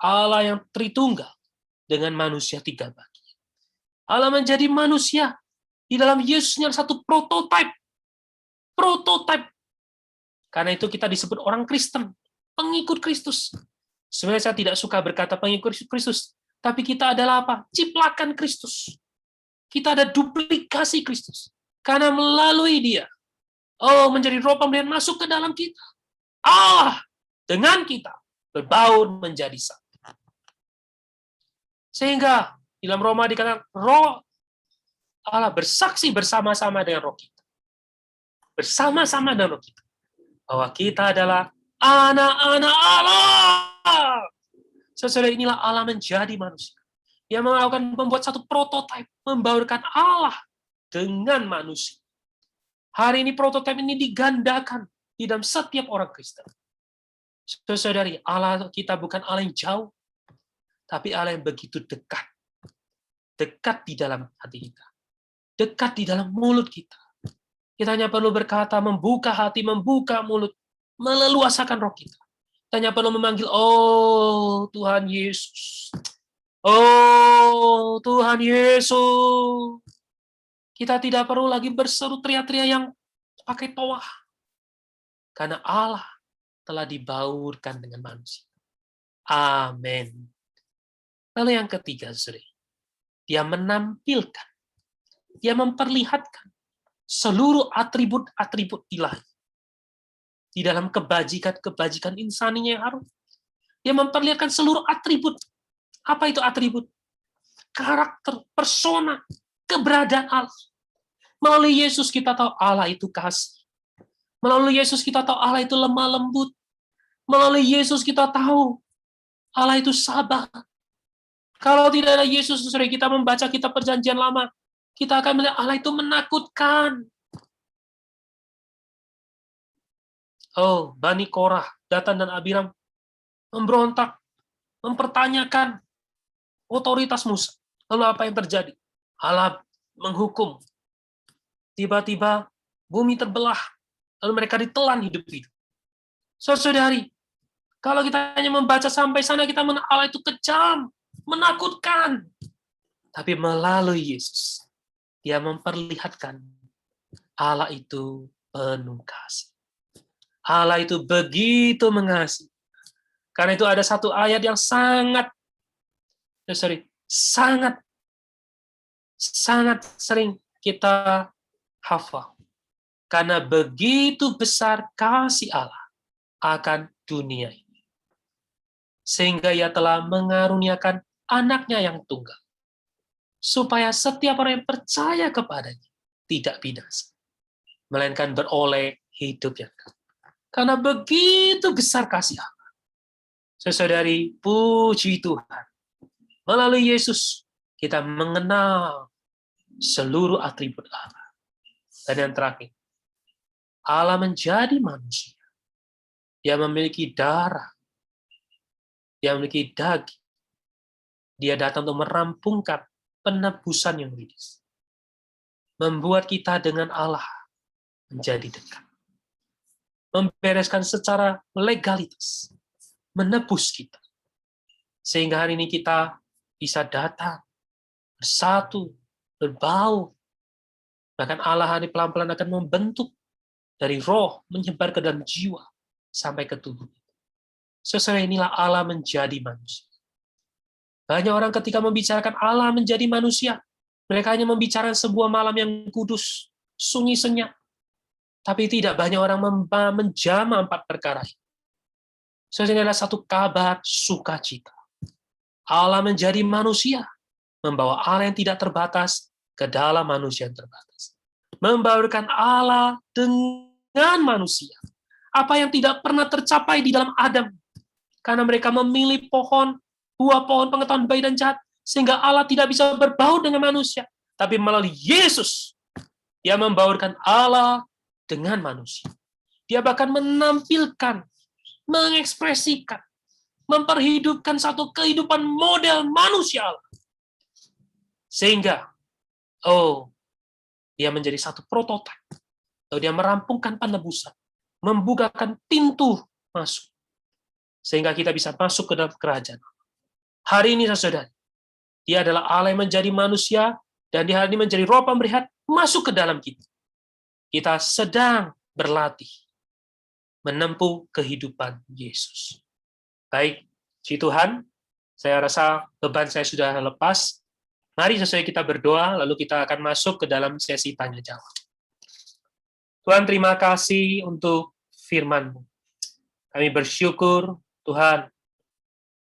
Allah yang Tritunggal dengan manusia tiga bagian. Allah menjadi manusia di dalam Yesusnya satu prototipe. Prototipe. Karena itu kita disebut orang Kristen, pengikut Kristus. Sebenarnya saya tidak suka berkata pengikut Kristus, tapi kita adalah apa? Ciplakan Kristus. Kita ada duplikasi Kristus. Karena melalui Dia, menjadi roh pemberian masuk ke dalam kita. Allah dengan kita berbaur menjadi satu. Sehingga di dalam Roma dikatakan roh Allah bersaksi bersama-sama dengan roh kita. Bersama-sama dengan roh kita. Bahwa kita adalah anak-anak Allah. Sesudah inilah Allah menjadi manusia. Dia membuat satu prototipe, membaurkan Allah dengan manusia. Hari ini prototipe ini digandakan di dalam setiap orang Kristen. Saudari, Allah kita bukan Allah yang jauh, tapi Allah yang begitu dekat. Dekat di dalam hati kita. Dekat di dalam mulut kita. Kita hanya perlu berkata, membuka hati, membuka mulut, meleluasakan roh kita. Kita hanya perlu memanggil, oh Tuhan Yesus. Oh Tuhan Yesus. Kita tidak perlu lagi berseru teriak-teriak yang pakai toah. Karena Allah telah dibaurkan dengan manusia. Amin. Lalu yang ketiga, saudara, dia menampilkan, dia memperlihatkan seluruh atribut-atribut ilahi di dalam kebajikan insaninya yang harum. Dia memperlihatkan seluruh atribut. Apa itu atribut? Karakter, persona, keberadaan Allah. Melalui Yesus kita tahu Allah itu kasih. Melalui Yesus kita tahu Allah itu lemah lembut. Melalui Yesus kita tahu Allah itu sabar. Kalau tidak ada Yesus, saudara, kita membaca kitab Perjanjian Lama, kita akan melihat Allah itu menakutkan. Oh, Bani Korah, Datan dan Abiram memberontak, mempertanyakan otoritas Musa. Lalu apa yang terjadi? Allah menghukum. Tiba-tiba bumi terbelah, lalu mereka ditelan hidup-hidup. Saudari, kalau kita hanya membaca sampai sana, kita mengenal Allah itu kejam, menakutkan. Tapi melalui Yesus, Dia memperlihatkan Allah itu penuh kasih. Allah itu begitu mengasihi. Karena itu ada satu ayat yang sangat sering kita hafal. Karena begitu besar kasih Allah akan dunia ini. Sehingga Ia telah mengaruniakan anaknya yang tunggal. Supaya setiap orang yang percaya kepadanya tidak binasa. Melainkan beroleh hidup yang kekal. Karena begitu besar kasih Allah. Saudari, puji Tuhan. Melalui Yesus, kita mengenal seluruh atribut Allah. Dan yang terakhir, Allah menjadi manusia. Dia memiliki darah. Dia memiliki daging. Dia datang untuk merampungkan penebusan yang medis. Membuat kita dengan Allah menjadi dekat. Membereskan secara legalitas. Menebus kita. Sehingga hari ini kita bisa datang, bersatu, berbau. Bahkan Allah hari pelan-pelan akan membentuk dari roh, menyebar ke dalam jiwa, sampai ke tubuh. Sesuai inilah Allah menjadi manusia. Banyak orang ketika membicarakan Allah menjadi manusia, mereka hanya membicarakan sebuah malam yang kudus, sunyi senyap. Tapi tidak banyak orang menjama 4 perkara ini. Sesuai inilah satu kabar sukacita. Allah menjadi manusia, membawa Allah yang tidak terbatas ke dalam manusia yang terbatas. Membaurkan Allah dengan manusia. Apa yang tidak pernah tercapai di dalam Adam, Karena mereka memilih buah pohon pengetahuan baik dan jahat, sehingga Allah tidak bisa berbaur dengan manusia. Tapi melalui Yesus, Dia membaurkan Allah dengan manusia. Dia bahkan menampilkan, mengekspresikan, memperhidupkan satu kehidupan model manusia Allah. Sehingga, dia menjadi satu prototipe. Dia merampungkan penebusan, membukakan pintu masuk. Sehingga kita bisa masuk ke dalam kerajaan. Hari ini, saudara, Dia adalah Allah yang menjadi manusia, dan di hari ini menjadi roh pemberihat masuk ke dalam kita. Kita sedang berlatih menempuh kehidupan Yesus. Baik, Puji Tuhan, saya rasa beban saya sudah lepas. Mari sesuai kita berdoa, lalu kita akan masuk ke dalam sesi tanya-jawab. Tuhan, terima kasih untuk firman-Mu. Kami bersyukur, Tuhan,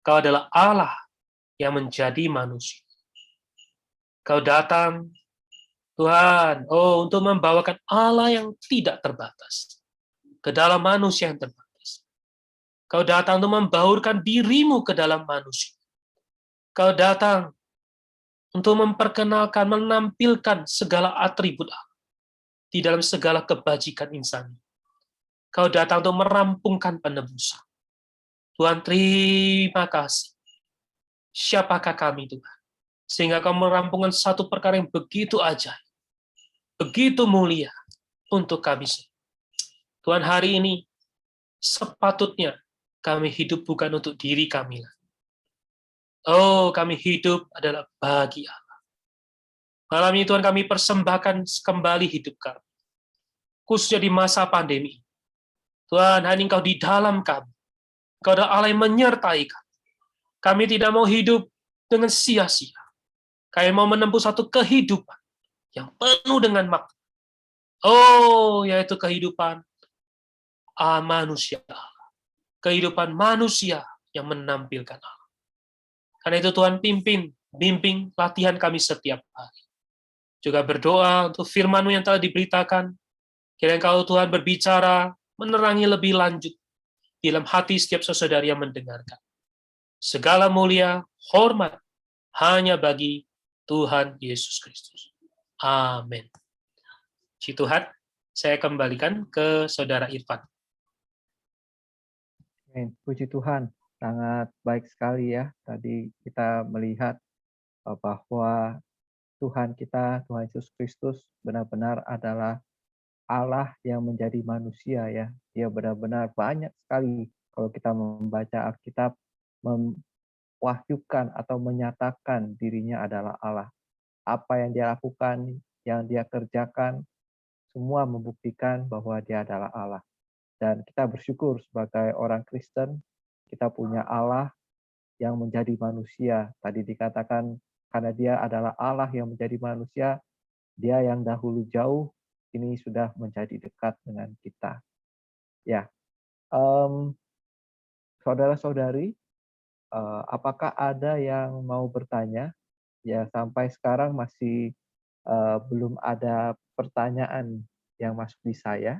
Kau adalah Allah yang menjadi manusia. Kau datang, Tuhan, untuk membawakan Allah yang tidak terbatas ke dalam manusia yang terbatas. Kau datang untuk membaurkan diri-Mu ke dalam manusia. Kau datang untuk memperkenalkan, menampilkan segala atribut Allah di dalam segala kebajikan insani. Kau datang untuk merampungkan penebusan. Tuhan, terima kasih. Siapakah kami, Tuhan? Sehingga Kau merampungkan satu perkara yang begitu ajaib, begitu mulia untuk kami. Tuhan, hari ini sepatutnya kami hidup bukan untuk diri kami. Kami hidup adalah bagi Allah. Malam ini Tuhan, kami persembahkan kembali hidup kami. Khususnya di masa pandemi. Tuhan, hari ini Engkau di dalam kami. Engkau adalah Allah yang menyertai kami. Kami tidak mau hidup dengan sia-sia. Kami mau menempuh satu kehidupan yang penuh dengan makna. Yaitu kehidupan manusia Allah. Kehidupan manusia yang menampilkan Allah. Karena itu Tuhan, bimbing latihan kami setiap hari. Juga berdoa untuk firman-Mu yang telah diberitakan. Kiranya Engkau Tuhan berbicara, menerangi lebih lanjut dalam hati setiap saudari yang mendengarkan. Segala mulia, hormat, hanya bagi Tuhan Yesus Kristus. Amin. Puji Tuhan, saya kembalikan ke Saudara Irfan. Puji Tuhan, sangat baik sekali ya. Tadi kita melihat bahwa Tuhan kita, Tuhan Yesus Kristus, benar-benar adalah Allah yang menjadi manusia ya. Dia benar-benar banyak sekali kalau kita membaca Alkitab, mewahyukan atau menyatakan dirinya adalah Allah. Apa yang Dia lakukan, yang Dia kerjakan, semua membuktikan bahwa Dia adalah Allah. Dan kita bersyukur sebagai orang Kristen, kita punya Allah yang menjadi manusia. Tadi dikatakan karena Dia adalah Allah yang menjadi manusia, Dia yang dahulu jauh, ini sudah menjadi dekat dengan kita. Ya, saudara-saudari, apakah ada yang mau bertanya? Ya, sampai sekarang masih belum ada pertanyaan yang masuk di saya.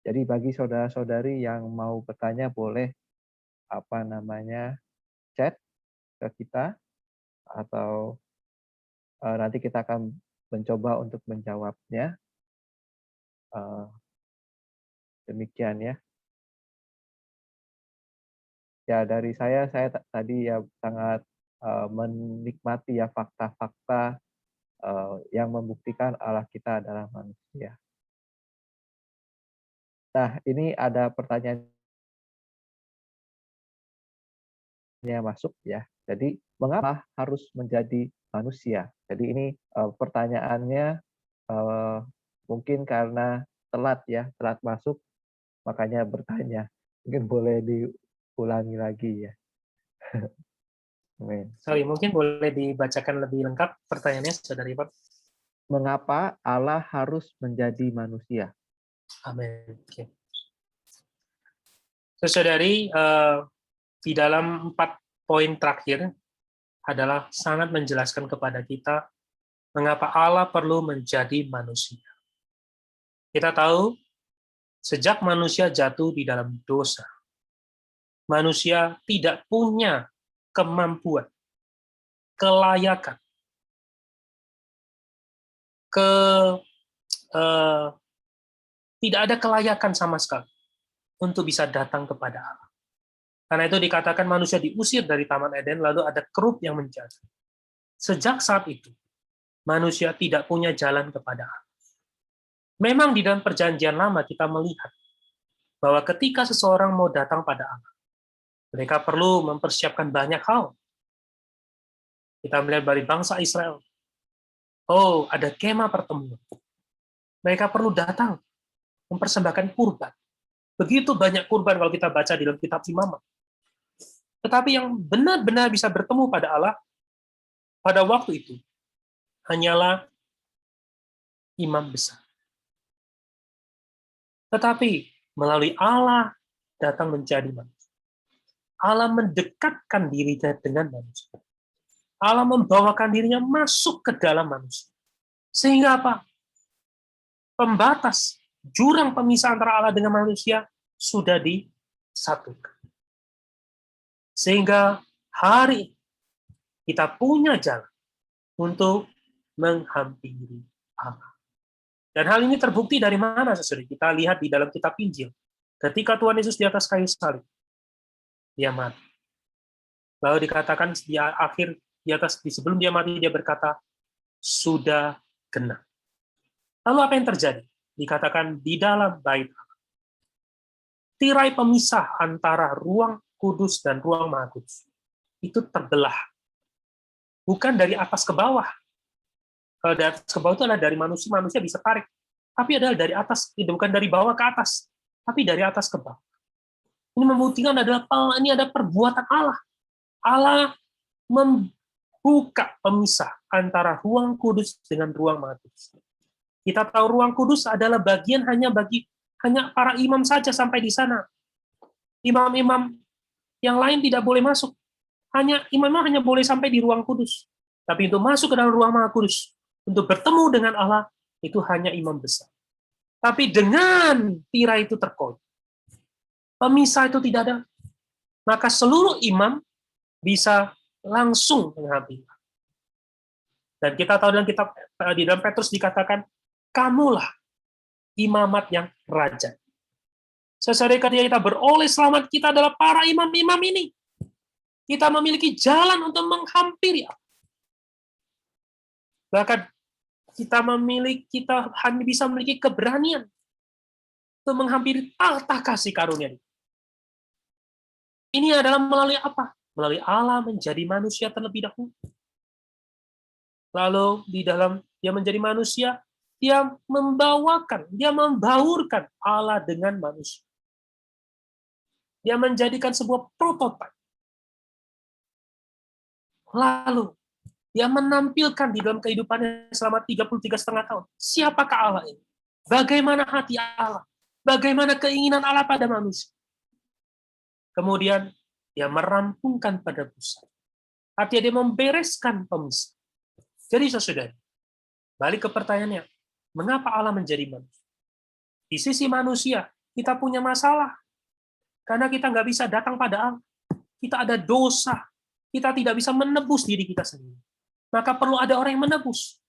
Jadi bagi saudara-saudari yang mau bertanya boleh chat ke kita atau nanti kita akan mencoba untuk menjawabnya. Demikian ya. Ya dari saya tadi ya sangat menikmati ya fakta-fakta yang membuktikan Allah kita adalah manusia. Nah, ini ada pertanyaan yang masuk ya. Jadi, mengapa harus menjadi manusia? Jadi ini pertanyaannya mungkin karena telat masuk, makanya bertanya. Mungkin boleh diulangi lagi ya. Amin. Sorry, mungkin boleh dibacakan lebih lengkap pertanyaannya, Saudara Irfan. Mengapa Allah harus menjadi manusia? Amin. Okay. Saudari, di dalam 4 poin terakhir adalah sangat menjelaskan kepada kita mengapa Allah perlu menjadi manusia. Kita tahu, sejak manusia jatuh di dalam dosa, manusia tidak punya kemampuan, kelayakan, eh, tidak ada kelayakan sama sekali untuk bisa datang kepada Allah. Karena itu dikatakan manusia diusir dari Taman Eden, lalu ada kerub yang menjaga. Sejak saat itu, manusia tidak punya jalan kepada Allah. Memang di dalam perjanjian lama kita melihat bahwa ketika seseorang mau datang pada Allah, mereka perlu mempersiapkan banyak hal. Kita melihat dari bangsa Israel. Oh, ada kemah pertemuan. Mereka perlu datang mempersembahkan kurban. Begitu banyak kurban kalau kita baca di dalam kitab Imamat. Tetapi yang benar-benar bisa bertemu pada Allah pada waktu itu hanyalah imam besar. Tetapi melalui Allah datang menjadi manusia. Allah mendekatkan dirinya dengan manusia. Allah membawakan dirinya masuk ke dalam manusia. Sehingga apa? Pembatas, jurang pemisah antara Allah dengan manusia sudah disatukan. Sehingga hari kita punya jalan untuk menghampiri Allah. Dan hal ini terbukti dari mana, saudara? Kita lihat di dalam kitab Injil. Ketika Tuhan Yesus di atas kayu salib, dia mati. Lalu dikatakan di akhir, sebelum dia mati, dia berkata, sudah genap. Lalu apa yang terjadi? Dikatakan di dalam bait Allah. Tirai pemisah antara ruang kudus dan ruang maha kudus itu terbelah. Bukan dari atas ke bawah. Kalau dari atas ke bawah itu adalah dari manusia bisa tarik. Tapi adalah dari atas, bukan dari bawah ke atas, tapi dari atas ke bawah. Ini membuktikan ini ada perbuatan Allah. Allah membuka pemisah antara ruang kudus dengan ruang maha kudus. Kita tahu ruang kudus adalah bagian hanya para imam saja sampai di sana. Imam-imam yang lain tidak boleh masuk. Imam hanya boleh sampai di ruang kudus. Tapi untuk masuk ke dalam ruang maha kudus, untuk bertemu dengan Allah, itu hanya imam besar. Tapi dengan tirai itu terkoyak, pemisah itu tidak ada, maka seluruh imam bisa langsung menghampiri. Dan kita tahu di dalam Petrus dikatakan, kamulah imamat yang raja. Sesuai ketika kita beroleh selamat, kita adalah para imam-imam ini. Kita memiliki jalan untuk menghampiri Allah. Bahkan kita hanya bisa memiliki keberanian untuk menghampiri tahta kasih karunia. Ini adalah melalui apa? Melalui Allah menjadi manusia terlebih dahulu. Lalu di dalam dia menjadi manusia, dia membaurkan Allah dengan manusia. Dia menjadikan sebuah prototipe. Lalu dia menampilkan di dalam kehidupannya selama 33,5 tahun. Siapakah Allah ini? Bagaimana hati Allah? Bagaimana keinginan Allah pada manusia? Kemudian dia merampungkan pada dosa. Artinya dia membereskan pemisah. Jadi saudara, balik ke pertanyaannya, mengapa Allah menjadi manusia? Di sisi manusia, kita punya masalah. Karena kita nggak bisa datang pada Allah. Kita ada dosa. Kita tidak bisa menebus diri kita sendiri. Maka perlu ada orang yang menebus.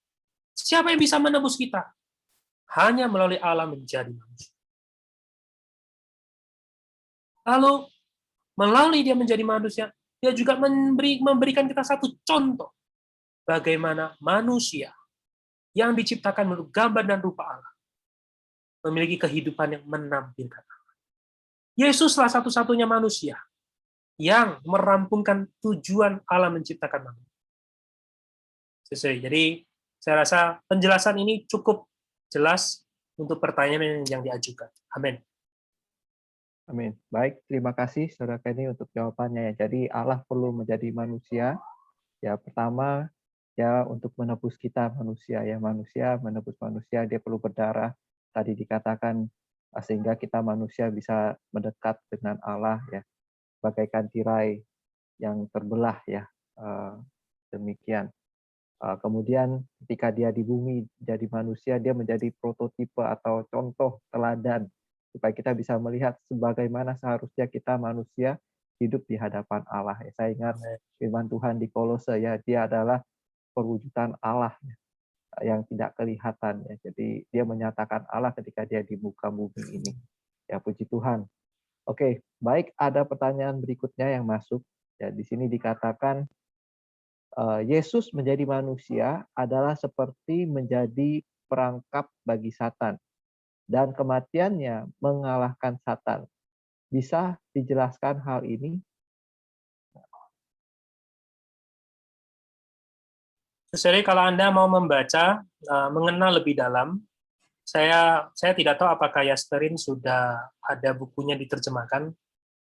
Siapa yang bisa menebus kita? Hanya melalui Allah menjadi manusia. Lalu, melalui dia menjadi manusia, dia juga memberikan kita satu contoh. Bagaimana manusia yang diciptakan menurut gambar dan rupa Allah memiliki kehidupan yang menampilkan Allah. Yesuslah satu-satunya manusia yang merampungkan tujuan Allah menciptakan manusia. Jadi, saya rasa penjelasan ini cukup jelas untuk pertanyaan yang diajukan. Amin. Amin. Baik, terima kasih Saudara Kenny untuk jawabannya. Jadi Allah perlu menjadi manusia. Ya, pertama ya untuk menebus kita manusia menebus manusia, dia perlu berdarah. Tadi dikatakan sehingga kita manusia bisa mendekat dengan Allah ya, bagaikan tirai yang terbelah ya. Demikian. Kemudian ketika dia di bumi jadi manusia, dia menjadi prototipe atau contoh teladan supaya kita bisa melihat sebagaimana seharusnya kita manusia hidup di hadapan Allah. Ya, saya ingat firman Tuhan di Kolose, ya, dia adalah perwujudan Allah yang tidak kelihatan. Ya. Jadi dia menyatakan Allah ketika dia di muka bumi ini. Ya, puji Tuhan. Oke, baik, ada pertanyaan berikutnya yang masuk. Ya, di sini dikatakan Yesus menjadi manusia adalah seperti menjadi perangkap bagi Satan, dan kematiannya mengalahkan Satan. Bisa dijelaskan hal ini? Jadi kalau Anda mau membaca, mengenal lebih dalam, saya tidak tahu apakah Yasmerin sudah ada bukunya diterjemahkan,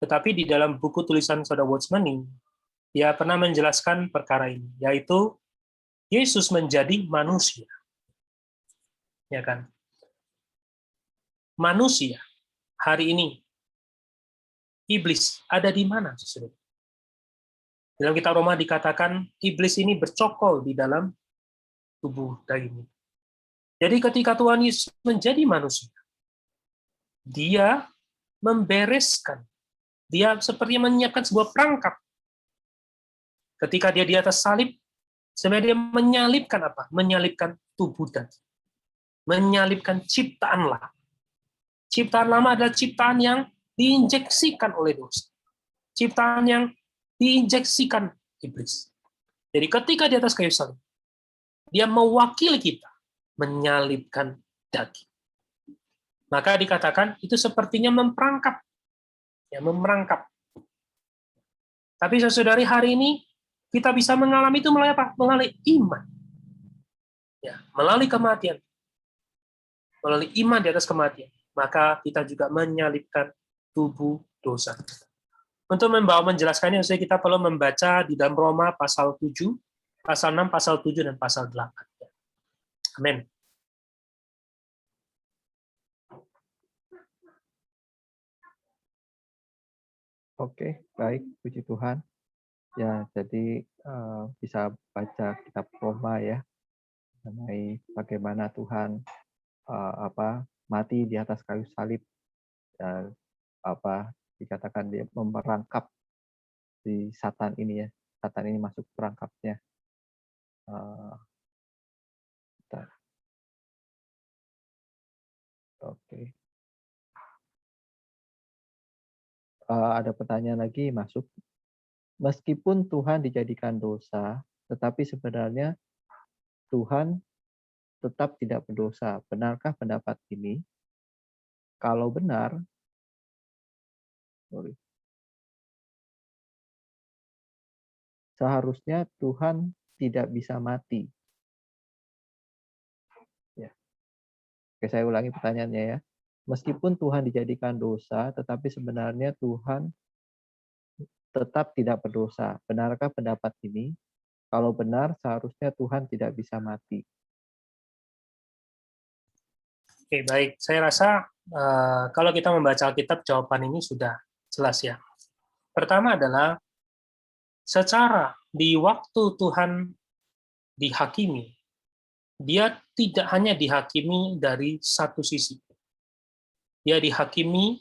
tetapi di dalam buku tulisan Saudara Watchmeni, dia pernah menjelaskan perkara ini, yaitu Yesus menjadi manusia. Ya kan? Manusia hari ini, iblis ada di mana? Dalam kitab Roma dikatakan iblis ini bercokol di dalam tubuh daging. Jadi ketika Tuhan Yesus menjadi manusia, dia membereskan, dia seperti menyiapkan sebuah perangkap. Ketika dia di atas salib, sebenarnya dia menyalibkan apa? Menyalibkan tubuh daging. Menyalibkan ciptaan lama. Ciptaan lama adalah ciptaan yang diinjeksikan oleh dosa. Ciptaan yang diinjeksikan iblis. Jadi ketika di atas kayu salib, dia mewakili kita, menyalibkan daging. Maka dikatakan itu sepertinya memperangkap. Ya, memperangkap. Tapi saudari hari ini, kita bisa mengalami itu melalui apa? Melalui iman. Ya, melalui kematian. Melalui iman di atas kematian. Maka kita juga menyalibkan tubuh dosa. Untuk menjelaskannya, kita perlu membaca di dalam Roma pasal 7, pasal 6, pasal 7, dan pasal 8. Amin. Oke, baik, puji Tuhan. Ya, jadi bisa baca kitab Roma ya, mengenai bagaimana Tuhan mati di atas kayu salib, dan dikatakan dia memerangkap di Satan ini ya. Satan ini masuk perangkapnya. Oke. Ada pertanyaan lagi masuk. Meskipun Tuhan dijadikan dosa, tetapi sebenarnya Tuhan tetap tidak berdosa. Benarkah pendapat ini? Kalau benar, seharusnya Tuhan tidak bisa mati. Ya. Oke, saya ulangi pertanyaannya ya. Meskipun Tuhan dijadikan dosa, tetapi sebenarnya Tuhan tetap tidak berdosa. Benarkah pendapat ini? Kalau benar, seharusnya Tuhan tidak bisa mati. Oke, baik. Saya rasa kalau kita membaca Alkitab, jawaban ini sudah jelas ya. Pertama adalah, secara di waktu Tuhan dihakimi, dia tidak hanya dihakimi dari satu sisi. Dia dihakimi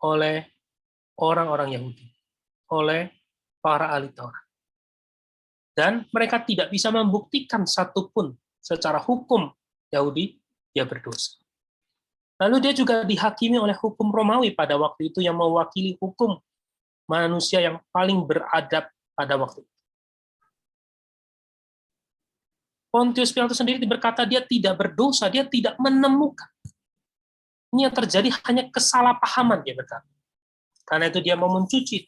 oleh orang-orang Yahudi, oleh para ahli Taurat. Dan mereka tidak bisa membuktikan satupun secara hukum Yahudi dia berdosa. Lalu dia juga dihakimi oleh hukum Romawi pada waktu itu yang mewakili hukum manusia yang paling beradab pada waktu itu. Pontius Pilatus sendiri berkata dia tidak berdosa, dia tidak menemukan. Ini yang terjadi hanya kesalahpahaman, dia berkata. Karena itu dia mau mencuci.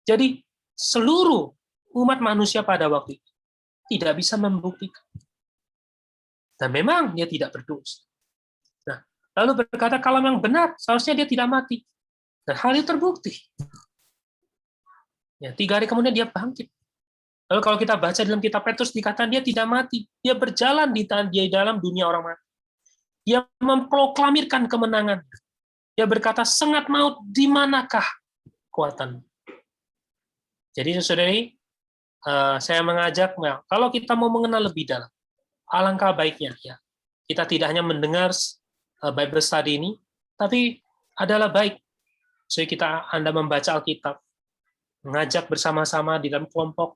Jadi seluruh umat manusia pada waktu itu tidak bisa membuktikan. Dan memang dia tidak berdosa. Nah, lalu berkata kalau memang benar, seharusnya dia tidak mati. Dan hal itu terbukti. Ya, 3 hari kemudian dia bangkit. Lalu kalau kita baca dalam kitab Petrus dikatakan dia tidak mati, dia berjalan di dalam dunia orang mati. Dia memproklamirkan kemenangan. Dia berkata, sengat maut, di manakah kekuatan? Jadi saudari, saya mengajak, kalau kita mau mengenal lebih dalam, alangkah baiknya ya kita tidak hanya mendengar Bible study ini, tapi adalah baik supaya Anda membaca Alkitab, mengajak bersama-sama di dalam kelompok,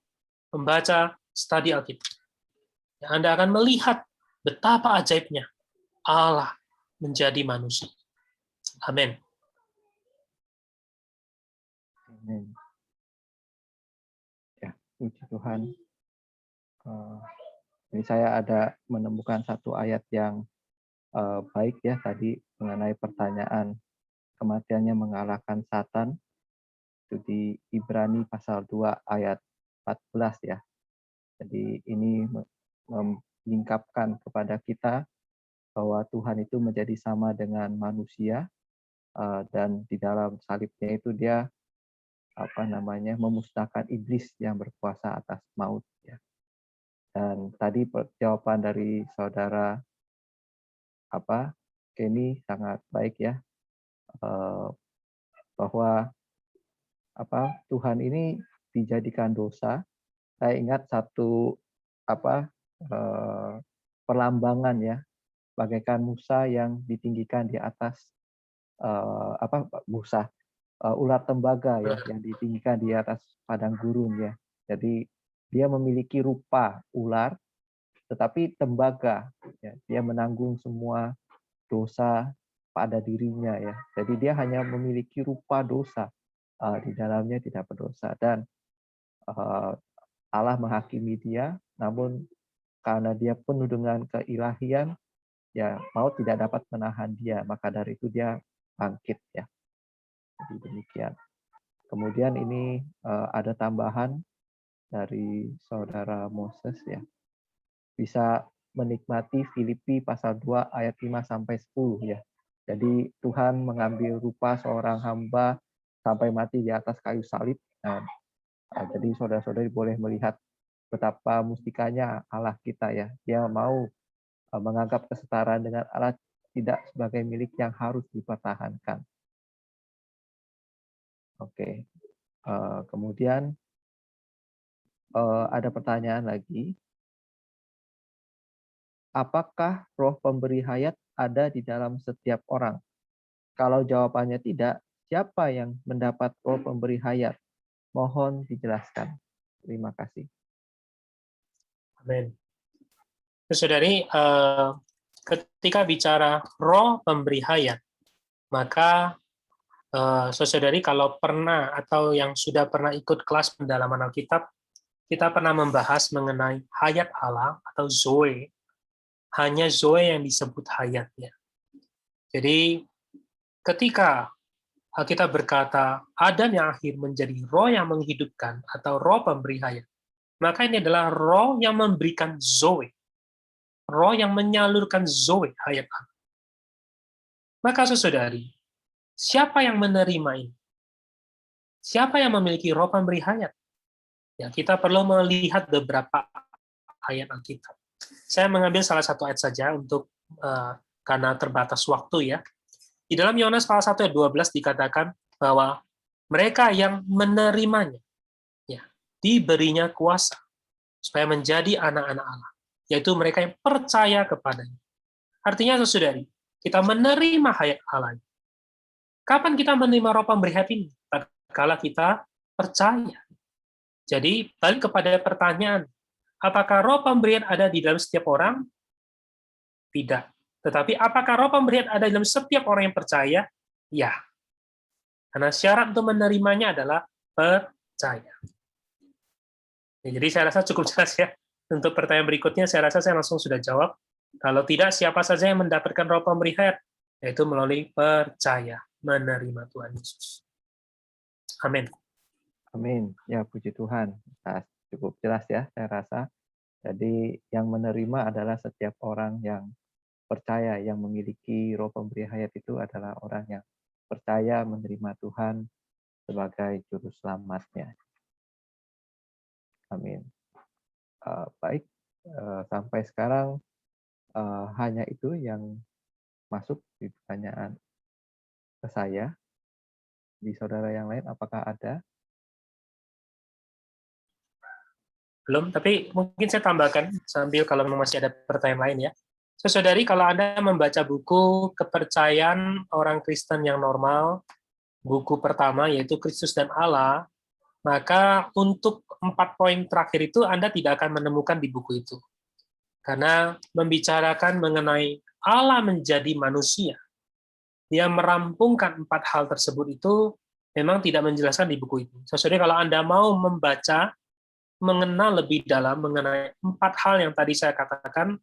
membaca studi Alkitab. Anda akan melihat betapa ajaibnya Allah menjadi manusia. Amin. Amin. Ya, puji Tuhan. Ini saya ada menemukan satu ayat yang baik ya tadi mengenai pertanyaan kematiannya mengalahkan Satan. Itu di Ibrani pasal 2 ayat 14 ya. Jadi ini melingkapkan kepada kita bahwa Tuhan itu menjadi sama dengan manusia, dan di dalam salibnya itu dia memusnahkan iblis yang berkuasa atas maut ya. Dan tadi jawaban dari saudara Kenny sangat baik ya, bahwa Tuhan ini dijadikan dosa. Saya ingat satu perlambangan ya, bagaikan Musa yang ditinggikan di atas ular tembaga ya, yang ditinggikan di atas padang gurun ya. Jadi dia memiliki rupa ular, tetapi tembaga ya, dia menanggung semua dosa pada dirinya ya. Jadi dia hanya memiliki rupa dosa, di dalamnya tidak berdosa, dan Allah menghakimi dia, namun karena dia penuh dengan keilahian, ya maut tidak dapat menahan dia, maka dari itu dia bangkit ya. Jadi demikian. Kemudian ini ada tambahan dari saudara Moses ya. Bisa menikmati Filipi pasal 2 ayat 5 sampai 10 ya. Jadi Tuhan mengambil rupa seorang hamba sampai mati di atas kayu salib. Jadi saudara-saudari boleh melihat betapa mustikanya Allah kita ya. Dia mau menganggap kesetaraan dengan Allah tidak sebagai milik yang harus dipertahankan. Oke. Kemudian ada pertanyaan lagi. Apakah roh pemberi hayat ada di dalam setiap orang? Kalau jawabannya tidak, siapa yang mendapat roh pemberi hayat? Mohon dijelaskan. Terima kasih. Amin. Saudari, ketika bicara roh pemberi hayat, maka saudari kalau pernah atau yang sudah pernah ikut kelas pendalaman Alkitab, kita pernah membahas mengenai hayat Allah atau Zoe. Hanya Zoe yang disebut hayatnya. Jadi ketika kita berkata Adam yang akhir menjadi roh yang menghidupkan atau roh pemberi hayat, maka ini adalah roh yang memberikan Zoe, roh yang menyalurkan Zoe hayat Allah. Maka saudari, siapa yang menerima ini? Siapa yang memiliki roh pemberi hayat? Ya, kita perlu melihat beberapa ayat Alkitab. Saya mengambil salah satu ayat saja untuk karena terbatas waktu ya. Di dalam Yohanes pasal 1 ayat 12 dikatakan bahwa mereka yang menerimanya ya, diberinya kuasa supaya menjadi anak-anak Allah, yaitu mereka yang percaya kepadanya. Artinya saudari, kita menerima hayat Allah. Kapan kita menerima roh pemberi hayat ini? Tatkala kita percaya. Jadi balik kepada pertanyaan, apakah roh pemberian ada di dalam setiap orang? Tidak. Tetapi apakah roh pemberian ada dalam setiap orang yang percaya? Ya. Karena syarat untuk menerimanya adalah percaya. Ya, jadi saya rasa cukup jelas ya. Untuk pertanyaan berikutnya, saya rasa saya langsung sudah jawab. Kalau tidak, siapa saja yang mendapatkan roh pemberi hayat? Yaitu melalui percaya, menerima Tuhan Yesus. Amin. Amin. Ya, puji Tuhan. Nah, cukup jelas ya, saya rasa. Jadi yang menerima adalah setiap orang yang percaya, yang memiliki roh pemberi hayat itu adalah orang yang percaya menerima Tuhan sebagai juru selamatnya. Amin. Baik, sampai sekarang hanya itu yang masuk di pertanyaan ke saya. Di saudara yang lain, apakah ada? Belum, tapi mungkin saya tambahkan sambil kalau masih ada pertanyaan lain ya. Saudari, kalau Anda membaca buku Kepercayaan Orang Kristen yang Normal, buku pertama, yaitu Kristus dan Allah, maka untuk 4 poin terakhir itu Anda tidak akan menemukan di buku itu. Karena membicarakan mengenai Allah menjadi manusia, dia merampungkan 4 hal tersebut itu memang tidak menjelaskan di buku itu. Saudara, kalau Anda mau membaca, mengenal lebih dalam mengenai 4 hal yang tadi saya katakan,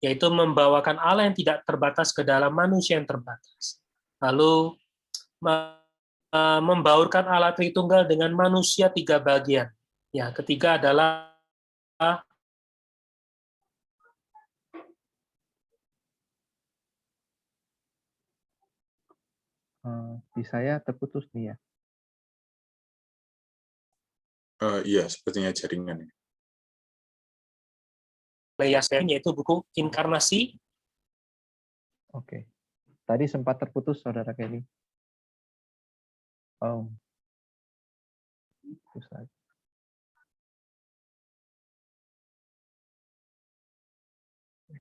yaitu membawakan Allah yang tidak terbatas ke dalam manusia yang terbatas. Lalu membaurkan Allah Tritunggal dengan manusia 3 bagian. Ya, ketiga adalah di saya terputus nih ya. Iya, sepertinya jaringan. yaitu buku Inkarnasi. Oke. Tadi sempat terputus, Saudara Kenny. Oh. Terus aja.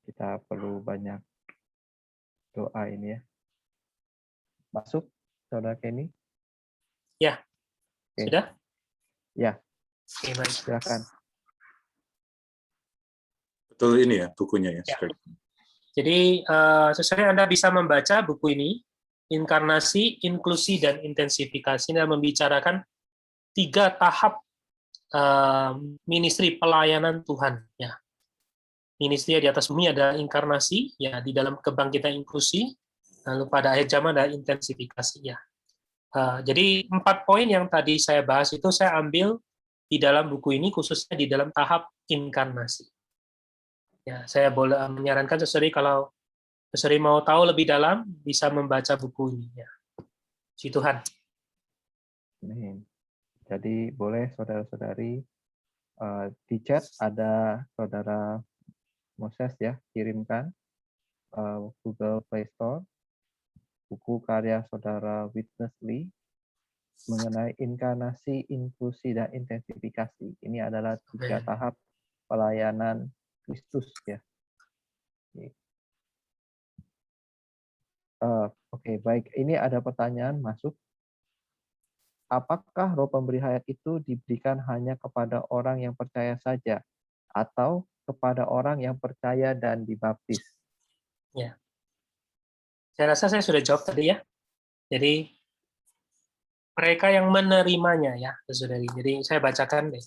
Kita perlu banyak doa ini ya. Masuk, Saudara Kenny? Ya. Oke. Sudah? Ya. Oke, baik. Silakan. Betul ini ya, bukunya ya. Ya. Jadi, sesuai Anda bisa membaca buku ini, Inkarnasi, Inklusi, dan Intensifikasi, dan membicarakan 3 tahap ministry pelayanan Tuhan. Ya. Ministry di atas bumi ada inkarnasi, ya, di dalam kebangkitan inklusi, lalu pada akhir zaman ada intensifikasi. Ya. Jadi 4 poin yang tadi saya bahas itu saya ambil di dalam buku ini, khususnya di dalam tahap inkarnasi. Ya, saya boleh menyarankan sesuai kalau sesuai mau tahu lebih dalam bisa membaca buku ini. Ya. Puji Tuhan. Amin. Jadi boleh saudara-saudari di chat ada saudara Moses ya, kirimkan Google Play Store buku karya saudara Witness Lee mengenai inkarnasi, inklusi, dan intensifikasi. Ini adalah 3 tahap pelayanan Kristus ya. Oke, baik. Ini ada pertanyaan masuk. Apakah roh pemberi hayat itu diberikan hanya kepada orang yang percaya saja atau kepada orang yang percaya dan dibaptis? Ya. Saya rasa saya sudah jawab tadi ya. Jadi mereka yang menerimanya ya, saudari. Jadi saya bacakan deh.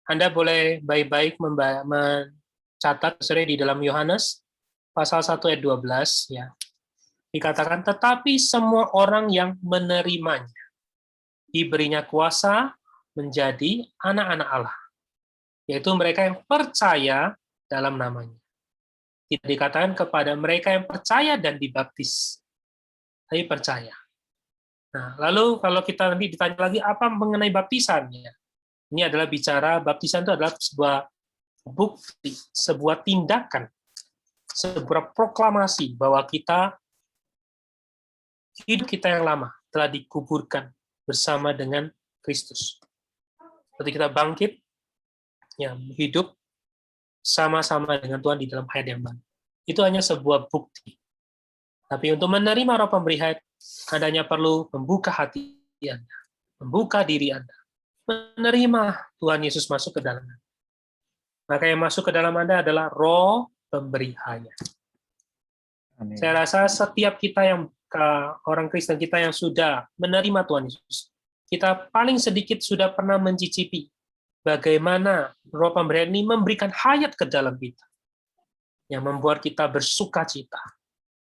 Anda boleh baik-baik mencatat saudari di dalam Yohanes pasal 1 ayat 12 ya. Dikatakan tetapi semua orang yang menerimanya diberinya kuasa menjadi anak-anak Allah, yaitu mereka yang percaya dalam namanya. Tidak dikatakan kepada mereka yang percaya dan dibaptis, tapi percaya. Nah, lalu kalau kita nanti ditanya lagi apa mengenai baptisannya, ini adalah bicara baptisan itu adalah sebuah bukti, sebuah tindakan, sebuah proklamasi bahwa hidup kita yang lama telah dikuburkan bersama dengan Kristus. Seperti kita bangkit, ya, hidup sama-sama dengan Tuhan di dalam hayat yang baru. Itu hanya sebuah bukti. Tapi untuk menerima roh pemberi hayat, Anda hanya perlu membuka hati Anda, membuka diri Anda, menerima Tuhan Yesus masuk ke dalam Anda. Maka yang masuk ke dalam Anda adalah roh pemberi hayat. Amin. Saya rasa setiap kita yang orang Kristen kita yang sudah menerima Tuhan Yesus, kita paling sedikit sudah pernah mencicipi bagaimana roh pemberi hayat ini memberikan hayat ke dalam kita, yang membuat kita bersuka cita,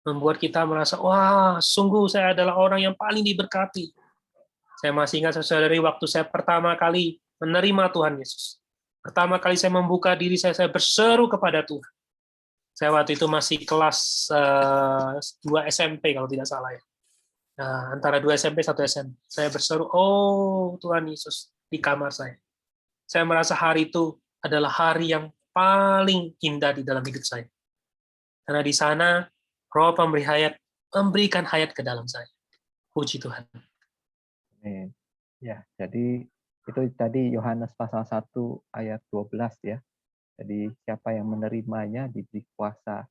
membuat kita merasa, wah, sungguh saya adalah orang yang paling diberkati. Saya masih ingat saudari waktu saya pertama kali menerima Tuhan Yesus. Pertama kali saya membuka diri saya berseru kepada Tuhan. Saya waktu itu masih kelas 2 SMP kalau tidak salah ya. Nah, antara 2 SMP 1 SMP. Saya berseru, oh Tuhan Yesus, di kamar saya. Saya merasa hari itu adalah hari yang paling indah di dalam hidup saya. Karena di sana roh pemberi hayat memberikan hayat ke dalam saya. Puji Tuhan. Amin. Ya, jadi itu tadi Yohanes pasal 1 ayat 12 ya. Jadi siapa yang menerimanya diberi kuasa.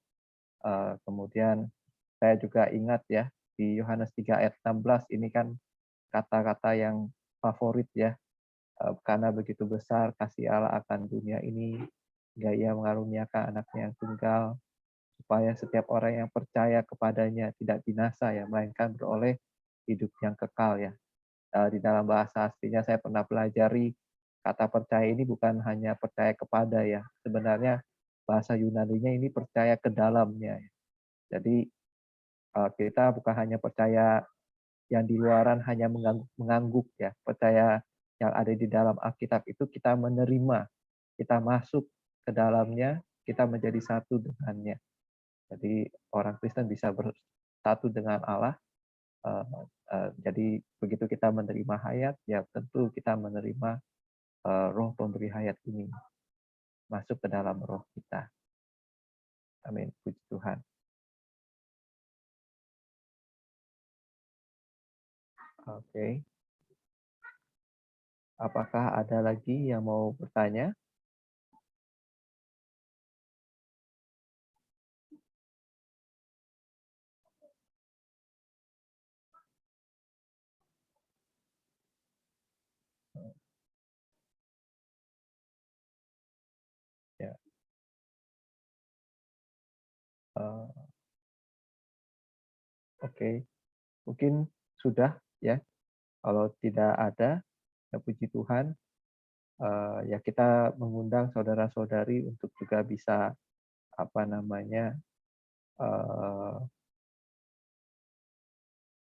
Kemudian saya juga ingat ya di Yohanes 3 ayat 16 ini kan kata-kata yang favorit ya, karena begitu besar kasih Allah akan dunia ini, hingga Ia mengaruniakan anaknya yang tunggal, supaya setiap orang yang percaya kepadanya tidak binasa ya, melainkan beroleh hidup yang kekal ya. Di dalam bahasa aslinya saya pernah pelajari kata percaya ini bukan hanya percaya kepada ya, sebenarnya bahasa Yunaninya ini percaya ke dalamnya. Jadi kita bukan hanya percaya yang di luaran hanya mengangguk ya, percaya yang ada di dalam Alkitab itu kita menerima, kita masuk ke dalamnya, kita menjadi satu dengannya. Jadi orang Kristen bisa bersatu dengan Allah. Jadi begitu kita menerima hayat, ya tentu kita menerima roh pemberi hayat ini masuk ke dalam roh kita. Amin. Puji Tuhan. Oke. Apakah ada lagi yang mau bertanya? Ya. Oke. Mungkin sudah ya. Kalau tidak ada, ya puji Tuhan. Ya kita mengundang saudara-saudari untuk juga bisa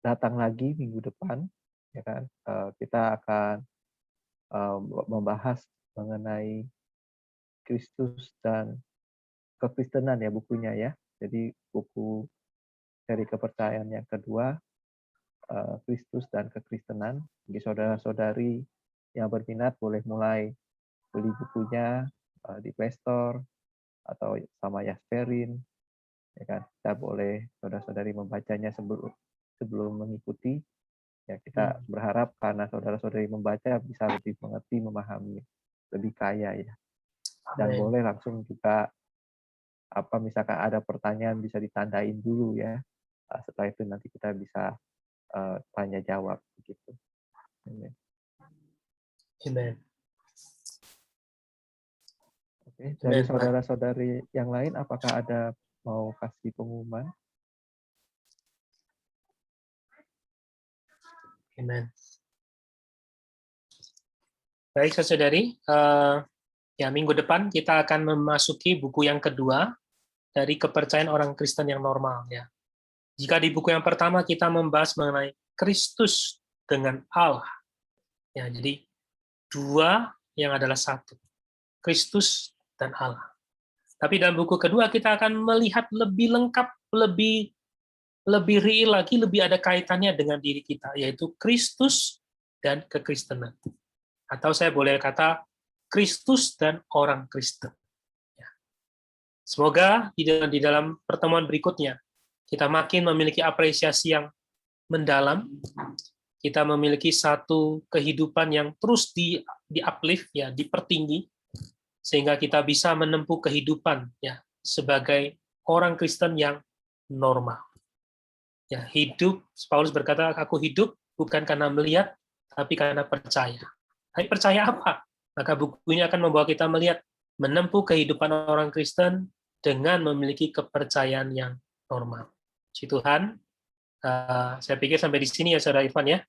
datang lagi minggu depan, ya kan? Kita akan membahas mengenai Kristus dan kekristenan ya bukunya ya. Jadi buku dari kepercayaan yang kedua, Kristus dan kekristenan. Bagi saudara-saudari yang berminat boleh mulai beli bukunya di Play Store atau sama Yasperin, ya kan? Kita boleh saudara-saudari membacanya sebelum mengikuti. Ya kita berharap karena saudara-saudari membaca bisa lebih mengerti, memahami, lebih kaya ya. Dan boleh langsung juga misalkan ada pertanyaan bisa ditandain dulu ya. Setelah itu nanti kita bisa tanya jawab begitu. Amen. Amen. Oke, dari saudara-saudari yang lain apakah ada mau kasih pengumuman? Amen. Baik, saudari. Ya, minggu depan kita akan memasuki buku yang kedua dari kepercayaan orang Kristen yang normal. Ya. Jika di buku yang pertama kita membahas mengenai Kristus dengan Allah. Ya, jadi dua yang adalah satu. Kristus dan Allah. Tapi dalam buku kedua kita akan melihat lebih lengkap, lebih real lagi, lebih ada kaitannya dengan diri kita, yaitu Kristus dan kekristenan. Atau saya boleh kata Kristus dan orang Kristen. Ya. Semoga di dalam pertemuan berikutnya kita makin memiliki apresiasi yang mendalam, kita memiliki satu kehidupan yang terus di-uplift, ya, dipertinggi, sehingga kita bisa menempuh kehidupan ya sebagai orang Kristen yang normal. Ya, hidup, Paulus berkata, aku hidup bukan karena melihat, tapi karena percaya. Tapi percaya apa? Maka buku ini akan membawa kita melihat, menempuh kehidupan orang Kristen dengan memiliki kepercayaan yang normal. Puji Tuhan, saya pikir sampai di sini ya Saudara Ivan ya.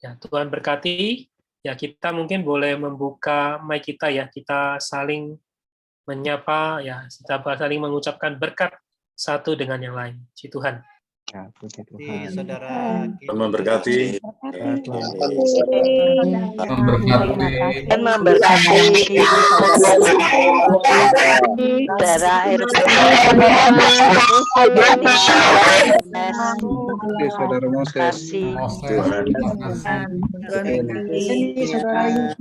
Ya, Tuhan berkati. Ya, kita mungkin boleh membuka mic kita ya, kita saling menyapa ya, kita saling mengucapkan berkat satu dengan yang lain. Puji Tuhan. Ya, puji Tuhan. Saudara Tuhan memberkati. Dan memberkati saudara Saudara Moses. Tuhan. Terima kasih.